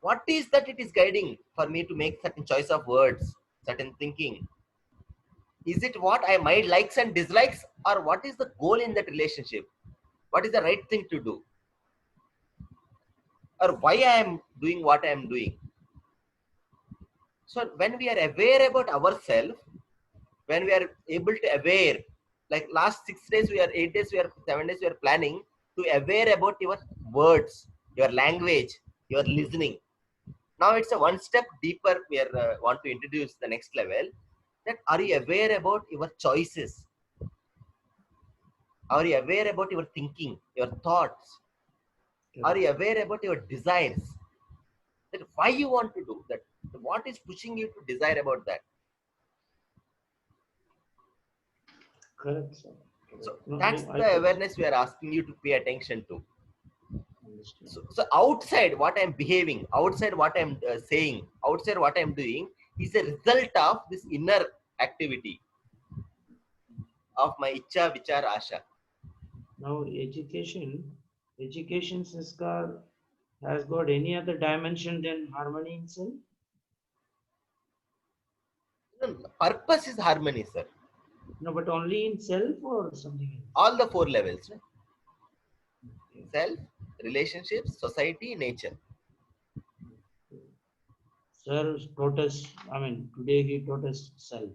what is that it is guiding for me to make certain choice of words, certain thinking? Is it what my likes and dislikes, or what is the goal in that relationship? What is the right thing to do? Or why I am doing what I am doing? So when we are aware about ourselves, when we are able to aware, like last 6 days, 8 days, 7 days, we are planning to aware about your words, your language, your listening. Now it's a one step deeper. We are want to introduce the next level. That are you aware about your choices? Are you aware about your thinking, your thoughts? Are you aware about your desires? That why you want to do that? What is pushing you to desire about that? Correct, sir. So that's the awareness we are asking you to pay attention to. So outside what I'm behaving, outside what I'm saying, outside what I'm doing is a result of this inner activity of my Icha, Vichar, Asha. Now education sanskar has got any other dimension than harmony in self? No, purpose is harmony, sir. No, but only in self or something else? All the 4 levels. Right? Self, relationships, society, nature. Sir taught us, today he taught us self.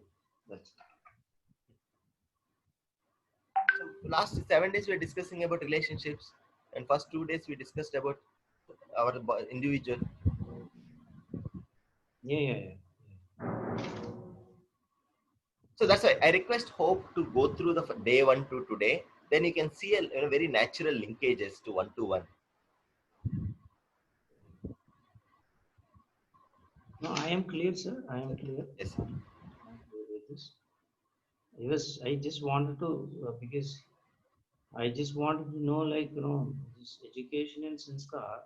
That's so last 7 days we are discussing about relationships, and first 2 days we discussed about our individual. Yeah. So that's why I request Hope to go through the day 1 to today. Then you can see a very natural linkages to one. No, I am clear, sir. I am clear. Yes, sir. I just wanted to, because I just wanted to know, this education and sanskar,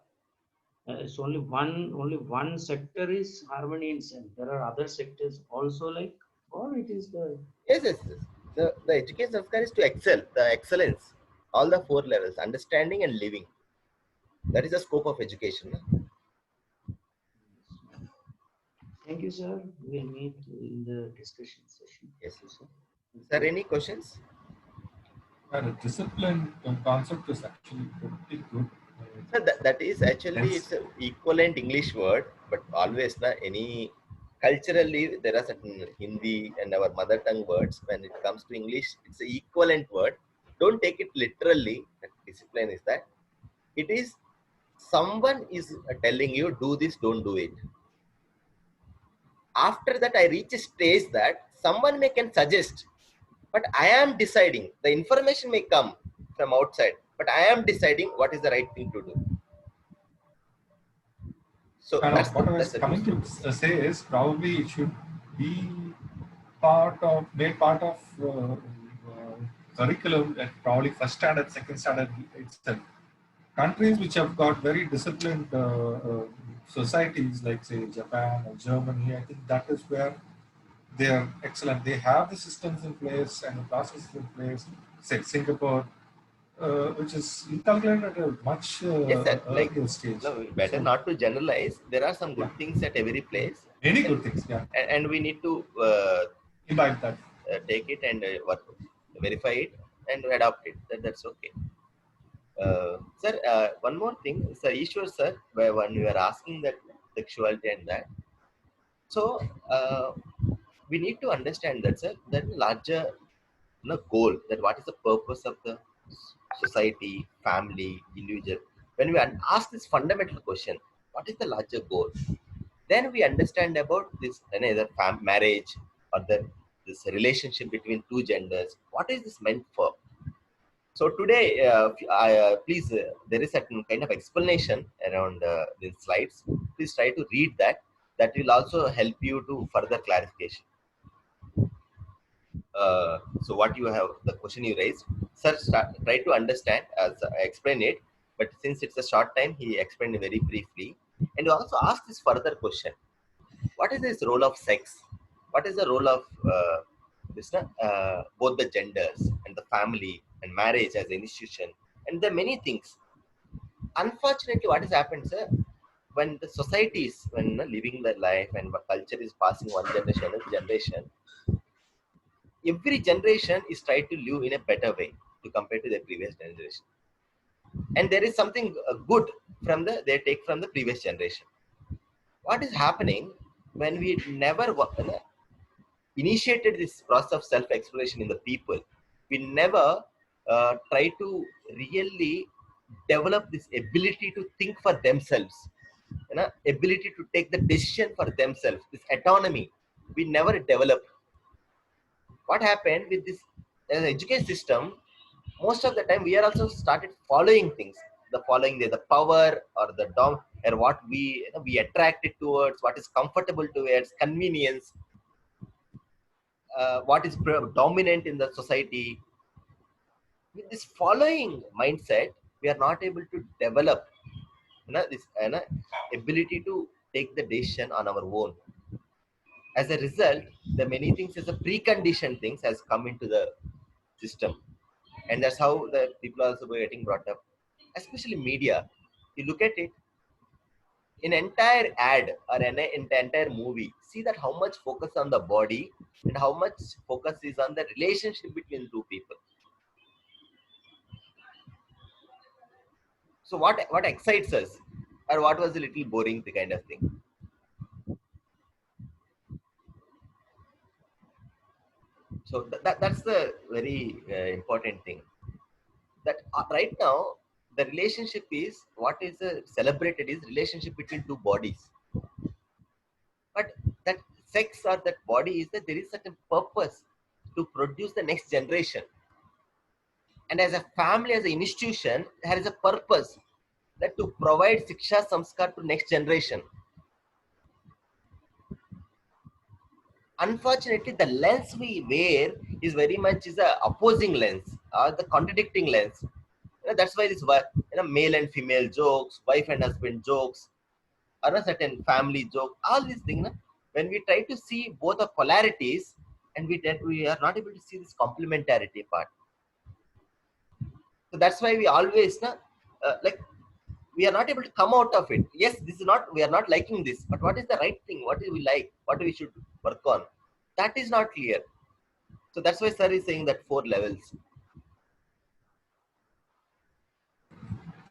it's only one sector is harmony in self. There are other sectors also, or it is the... Yes. The education sanskar is to excel, the excellence, all the 4 levels, understanding and living. That is the scope of education. Thank you, sir. We'll meet in the discussion session. Yes, sir. Sir, any questions? The discipline concept is actually pretty good. Sir, that is actually it's an equivalent English word, but always any culturally there are certain Hindi and our mother tongue words. When it comes to English, it's an equivalent word. Don't take it literally. That discipline is that it is someone is telling you do this, don't do it. After that, I reach a stage that someone can suggest, but I am deciding. The information may come from outside, but I am deciding what is the right thing to do. So what I was coming to say is probably it should be made part of curriculum at probably first standard, second standard itself. Countries which have got very disciplined societies, like say Japan or Germany, I think that is where they are excellent. They have the systems in place and the processes in place. Say Singapore, which is inculcated at a much earlier stage. No, better not to generalize. There are some good things at every place. Many good things, yeah. And we need to imbibe that, take it and verify it and adopt it. That's okay. Sir, one more thing, Sir Ishwar sir, when we were asking that sexuality and that, so we need to understand that, sir, that larger goal, that what is the purpose of the society, family, individual. When we ask this fundamental question, what is the larger goal? Then we understand about this either marriage or this relationship between 2 genders. What is this meant for? So today, please, there is certain kind of explanation around these slides. please try to read that. That will also help you to further clarification. So what you have, the question you raised, sir, try to understand as I explained it, but since it's a short time, he explained very briefly. And you also asked this further question: what is this role of sex? What is the role of both the genders and the family and marriage as an institution? And there are many things. Unfortunately, what has happened, sir? When the societies, when living their life and culture is passing one generation to another generation, every generation is trying to live in a better way to compare to the previous generation. And there is something good from they take from the previous generation. What is happening when we never initiated this process of self-exploration in the people? We never try to really develop this ability to think for themselves, ability to take the decision for themselves, this autonomy. We never developed. What happened with this education system? Most of the time, we are also started following things. The following the power or the dom or what we attracted towards, what is comfortable towards, convenience, what is dominant in the society. With this following mindset, we are not able to develop this ability to take the decision on our own. As a result, the many things as a preconditioned things has come into the system, and that's how the people are also getting brought up, especially media. You look at it, in entire ad or an entire movie, see that how much focus on the body and how much focus is on the relationship between two people. So what excites us, or what was a little boring kind of thing? So that's the very important thing. That right now the relationship is what is celebrated is relationship between two bodies. But that sex or that body is that there is certain purpose to produce the next generation. And as a family, as an institution, there is a purpose that to provide Shiksha Samskar to next generation. Unfortunately, the lens we wear is very much is a opposing lens or the contradicting lens. That's why this male and female jokes, wife and husband jokes, or a certain family joke, all these things. When we try to see both the polarities, and we are not able to see this complementarity part. So that's why we always like we are not able to come out of it. Yes, this is not, we are not liking this, but what is the right thing? What do we like? What do we should work on? That is not clear. So that's why sir is saying that 4 levels.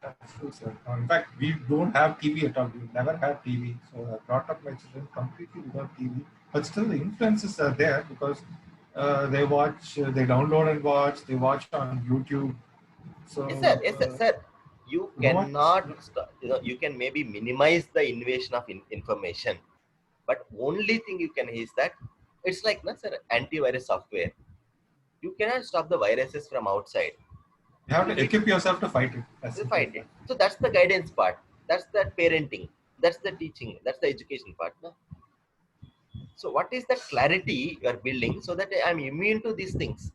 That's true, sir. In fact, we don't have TV at all. We never had TV. So I brought up my children completely without TV. But still, the influences are there because they watch, they download and watch, they watch on YouTube. So, Yes, sir. You cannot, you can maybe minimize the invasion of information. But only thing you can is that it's like sir, antivirus software. You cannot stop the viruses from outside. You have to equip yourself to fight it. So that's the guidance part. That's the parenting. That's the teaching. That's the education part. No? So what is the clarity you are building so that I'm immune to these things,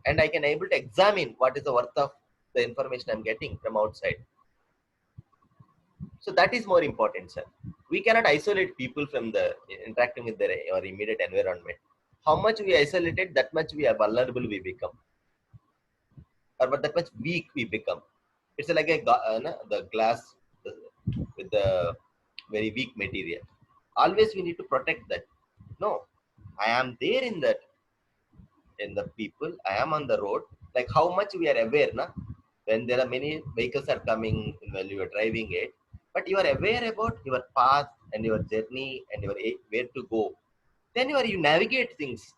and I can able to examine what is the worth of the information I'm getting from outside. So that is more important, sir. We cannot isolate people from the interacting with their or immediate environment. How much we isolated, that much we are vulnerable we become, or that much weak we become. It's like the glass with the very weak material. Always we need to protect that. No, I am there in that, in the people. I am on the road. Like how much we are aware, when there are many vehicles are coming while you are driving it, but you are aware about your path and your journey and your where to go. Then you navigate things.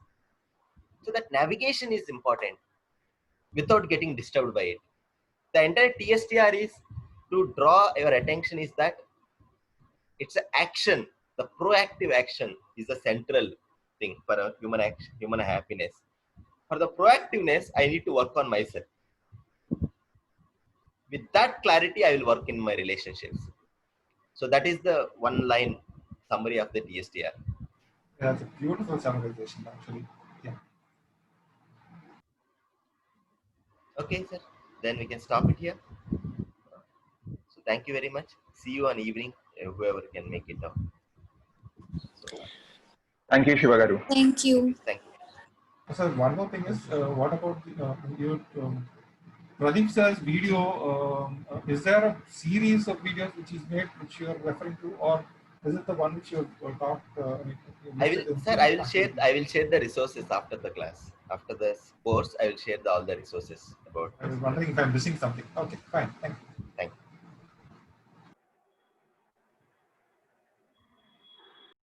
So that navigation is important without getting disturbed by it. The entire TSTR is to draw your attention is that it's an action. The proactive action is the central thing for a human happiness. For the proactiveness, I need to work on myself. With that clarity, I will work in my relationships. So that is the one line summary of the DSTR. Yeah, that's a beautiful summarization, actually. Yeah. Okay, sir. Then we can stop it here. So thank you very much. See you on evening, whoever can make it down. So, thank you, Shivagaru. Thank you. thank you. So one more thing is, what about your Pradeep sir's video? Is there a series of videos which is made, which you are referring to, or is it the one which you talked? I will share the resources after the class. After the course, I will share all the resources about. I was wondering if I'm missing something. Okay, fine. Thank you.